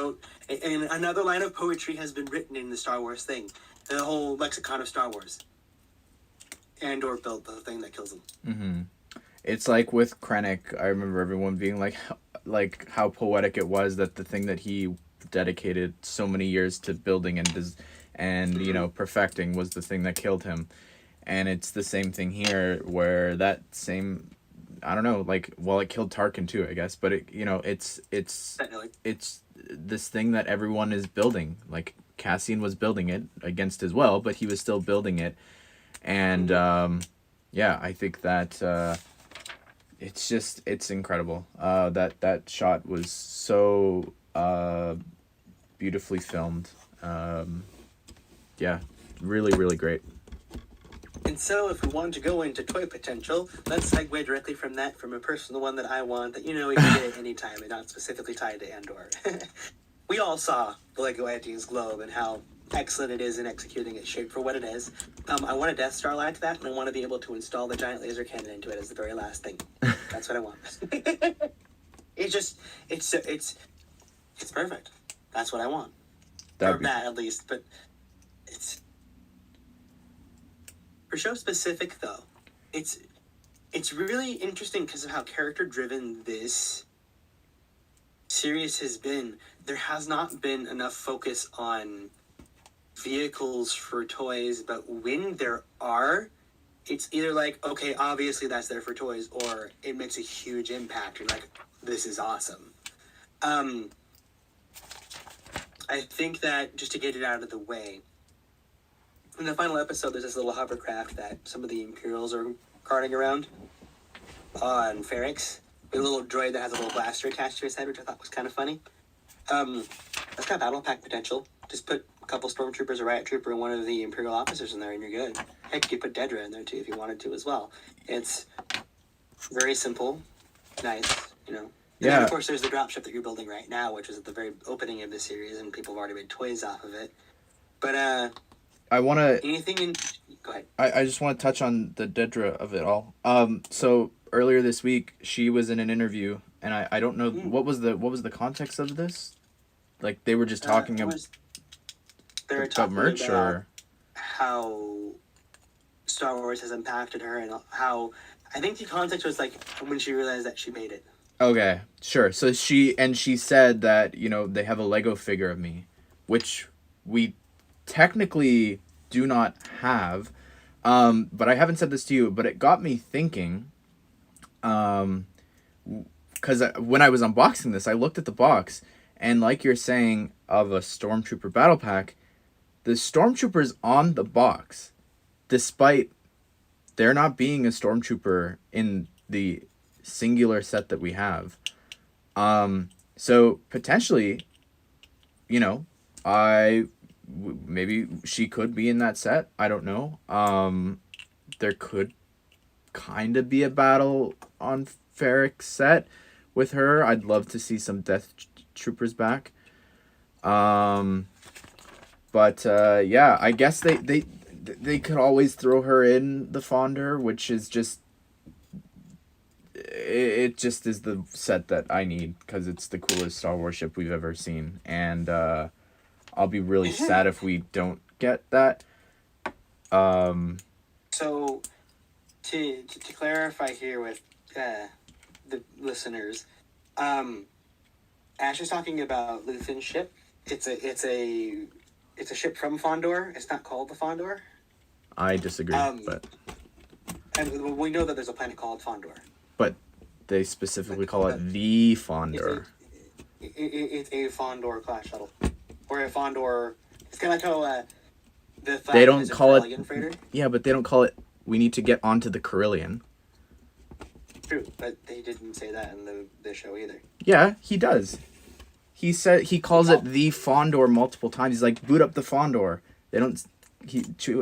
another line of poetry has been written in the Star Wars thing, the whole lexicon of Star Wars. Andor built the thing that kills him. Mm-hmm. It's like with Krennic, I remember everyone being like how poetic it was that the thing that he dedicated so many years to building and you know, perfecting was the thing that killed him. And it's the same thing here, where that same, I don't know, like, well, it killed Tarkin too, I guess, but it, you know, it's this thing that everyone is building. Like, Cassian was building it against his will, but he was still building it. And yeah, I think that it's incredible. That shot was so beautifully filmed. Yeah, really, really great. And so, if we want to go into toy potential, let's segue directly from that, from a personal one that I want, that, you know, we can get at any time and not specifically tied to Andor. We all saw the Lego Ideas Globe and how excellent it is in executing its shape for what it is. I want a Death Star like that, and I want to be able to install the giant laser cannon into it as the very last thing. That's what I want. It's perfect. That's what I want. Or that, at least, but it's... For show specific, though, it's really interesting because of how character-driven this series has been. There has not been enough focus on vehicles for toys, but when there are, it's either like, okay, obviously that's there for toys, or it makes a huge impact. You're like, this is awesome. I think that, just to get it out of the way, in the final episode, there's this little hovercraft that some of the Imperials are carting around on Ferrix. A little droid that has a little blaster attached to his head, which I thought was kind of funny. That's got battle pack potential. Just put a couple stormtroopers, a riot trooper, and one of the Imperial officers in there, and you're good. Heck, you could put Dedra in there, too, if you wanted to as well. It's very simple, nice, you know. And then, of course, there's the dropship that you're building right now, which is at the very opening of the series, and people have already made toys off of it. But, I want to... Go ahead. I just want to touch on the Dedra of it all. So earlier this week, she was in an interview, and I don't know what was the context of this. Like, they were just talking about merch, about or how Star Wars has impacted her, and how, I think the context was like when she realized that she made it. Okay, sure. So she said that, you know, they have a Lego figure of me, which we technically do not have. But I haven't said this to you, but it got me thinking, because when I was unboxing this, I looked at the box, and like you're saying, of a Stormtrooper battle pack, the Stormtrooper's on the box, despite there not being a Stormtrooper in the singular set that we have. So potentially, you know, maybe she could be in that set. I don't know. There could kind of be a battle on Ferrix set with her. I'd love to see some Death Troopers back. But yeah, I guess they could always throw her in the Fonder, which is just... It just is the set that I need, because it's the coolest Star Wars ship we've ever seen. And I'll be really sad if we don't get that. So, to clarify here with the listeners, Ash is talking about Luthen's ship. It's a ship from Fondor. It's not called the Fondor. I disagree, but... And we know that there's a planet called Fondor. But they specifically call it the Fondor. It's a Fondor class shuttle. Or a Fondor It's kind of like how the They Falcon don't is a call it. Corellian freighter. Yeah, but they don't call it. We need to get onto the Carillion. True, but they didn't say that in the show either. Yeah, he does. He said he calls it the Fondor multiple times. He's like, boot up the Fondor. They don't.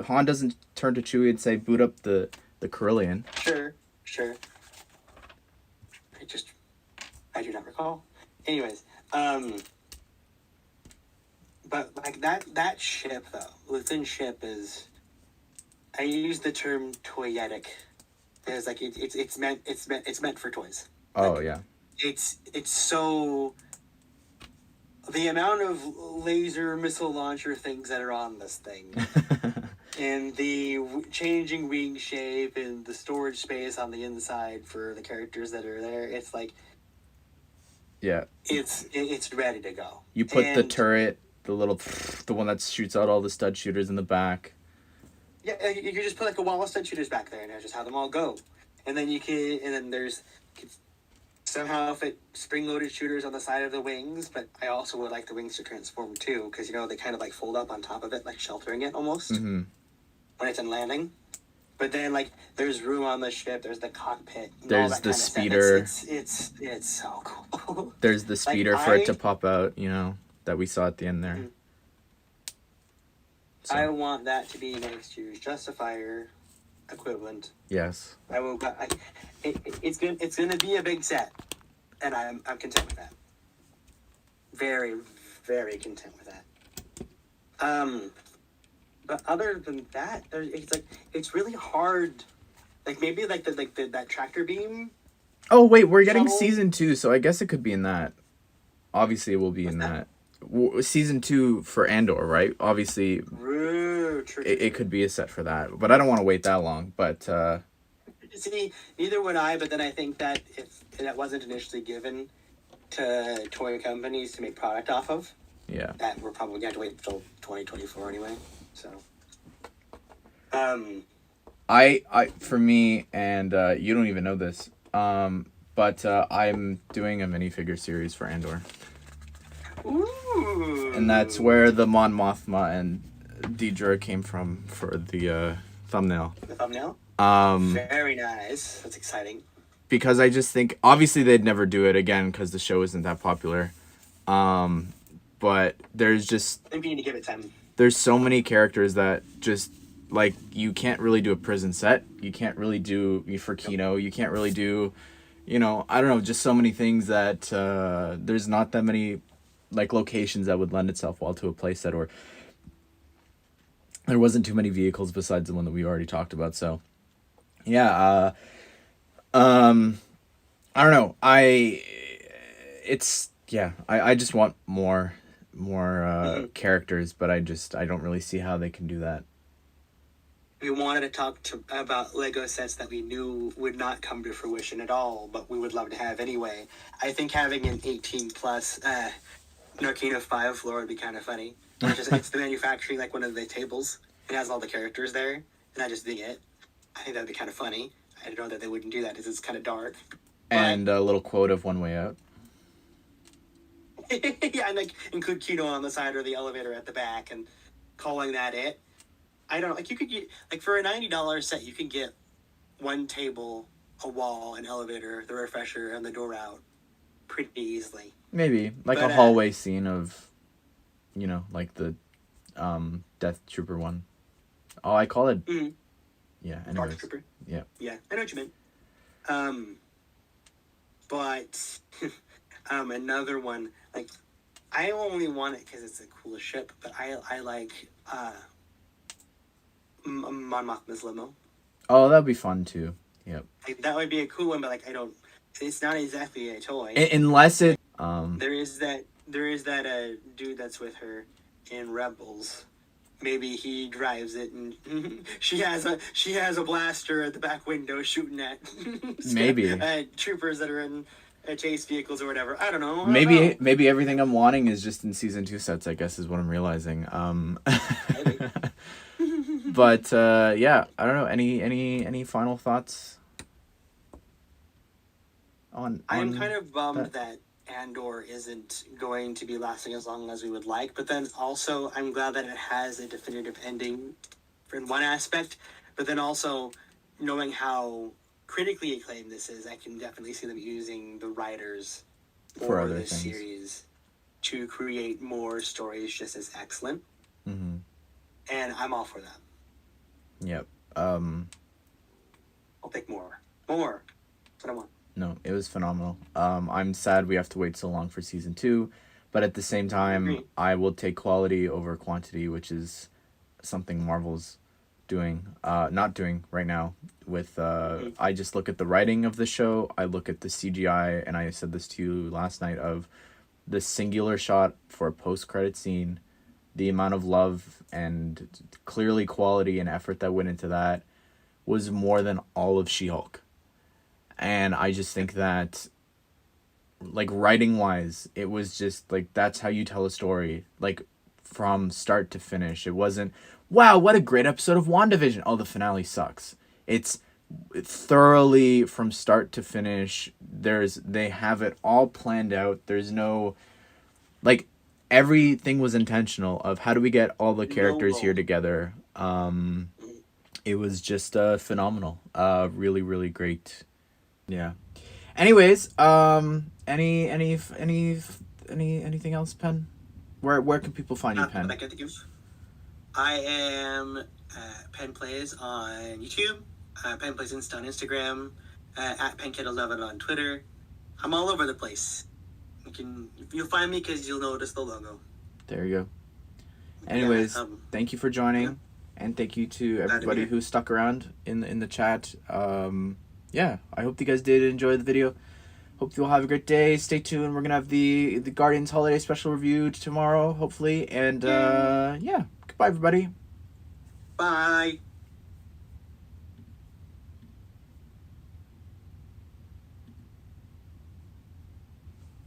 Han doesn't turn to Chewie and say, boot up the Carillion. Sure. I do not recall. Anyways, but like that ship though, within ship is, I use the term toyetic. It's like it's meant for toys. Oh like, yeah. It's so. The amount of laser missile launcher things that are on this thing, and the changing wing shape, and the storage space on the inside for the characters that are there, it's like, yeah, it's ready to go. You put the turret, the one that shoots out all the stud shooters in the back. Yeah, you can just put like a wall of stud shooters back there, and just have them all go, and then there's. Somehow fit spring-loaded shooters on the side of the wings, but I also would like the wings to transform too, because they kind of like fold up on top of it, like sheltering it almost when it's in landing. But then like there's room on the ship, there's the cockpit, there's the speeder. It's so cool. There's the speeder for it to pop out, that we saw at the end there. Mm-hmm. So. I want that to be next year's Justifier equivalent. Yes. I will. It's gonna be a big set, and I'm content with that. Very, very content with that. But other than that, it's really hard. Like maybe that tractor beam. Oh wait, we're getting shuttle. season 2, so I guess it could be in that. Obviously, it will be in that. Season 2 for Andor, right? Obviously. True. It could be a set for that, but I don't want to wait that long. But see, neither would I. But then I think that if that wasn't initially given to toy companies to make product off of, that we're probably going to wait until 2024 anyway. So, I for me, and you don't even know this, but I'm doing a minifigure series for Andor. Ooh. And that's where the Mon Mothma and Deidre came from for the thumbnail. The thumbnail? Very nice. That's exciting. Because I just think, obviously they'd never do it again because the show isn't that popular. But there's just... I think you need to give it time. There's so many characters that just, like, you can't really do a prison set. You can't really do, for Kino, you can't really do, I don't know, just so many things that there's not that many... like locations that would lend itself well to a playset, or there wasn't too many vehicles besides the one that we already talked about. So yeah, I don't know. I just want more characters, but I don't really see how they can do that. We wanted to talk about Lego sets that we knew would not come to fruition at all, but we would love to have anyway. I think having an 18 plus Narkina 5 floor would be kind of funny. It's the manufacturing, like one of the tables. It has all the characters there, and I just dig it. I think that would be kind of funny. I don't know that they wouldn't do that because it's kind of dark. And a little quote of One Way Out. Yeah, and like include Kino on the side or the elevator at the back, and calling that it. I don't know. Like you could get, like for a $90 set, you can get one table, a wall, an elevator, the refresher, and the door out pretty easily. Maybe like a hallway scene of, like the Death Trooper one. Oh, I call it. Mm-hmm. Yeah. Anyways. Dark Trooper. Yeah. Yeah, I know what you meant. But another one, like I only want it because it's the coolest ship, but I like Mon Mothma's limo. Oh, that'd be fun too. Yep. Like, that would be a cool one, but like I don't. It's not exactly a toy. Unless it. There is that dude that's with her in Rebels. Maybe he drives it, and she has a blaster at the back window shooting at maybe troopers that are in chase vehicles or whatever. I don't know. Maybe everything I'm wanting is just in season 2 sets, I guess, is what I'm realizing. But yeah, I don't know. Any final thoughts? On I'm kind of bummed that Andor isn't going to be lasting as long as we would like. But then also, I'm glad that it has a definitive ending in one aspect. But then also, knowing how critically acclaimed this is, I can definitely see them using the writers For other this things. series to create more stories just as excellent. Mm-hmm. And I'm all for that. Yep. I'll pick more. More. That's what I want. No, it was phenomenal. I'm sad we have to wait so long for season 2, but at the same time, I will take quality over quantity, which is something Marvel's not doing right now. With I just look at the writing of the show, I look at the CGI, and I said this to you last night, of the singular shot for a post-credit scene, the amount of love and clearly quality and effort that went into that was more than all of She-Hulk. And I just think that, like, writing wise, it was just like, that's how you tell a story, like, from start to finish. It wasn't, wow, what a great episode of WandaVision. Oh, the finale sucks. It's thoroughly from start to finish. They have it all planned out. There's no, like, everything was intentional of how do we get all the characters here together. It was just phenomenal. Really, really great. Yeah. Anyways, anything else, Pen? Where can people find you, Pen? I am Pen Plays on YouTube, Pen Plays Insta on Instagram, at PenKid11 on Twitter. I'm all over the place. You'll find me because you'll notice the logo. There you go. Anyways, thank you for joining, and thank you to everybody who stuck around in the chat. Yeah, I hope you guys did enjoy the video. Hope you all have a great day. Stay tuned. We're gonna have the Guardians Holiday Special review tomorrow, hopefully. And yeah, goodbye, everybody. Bye.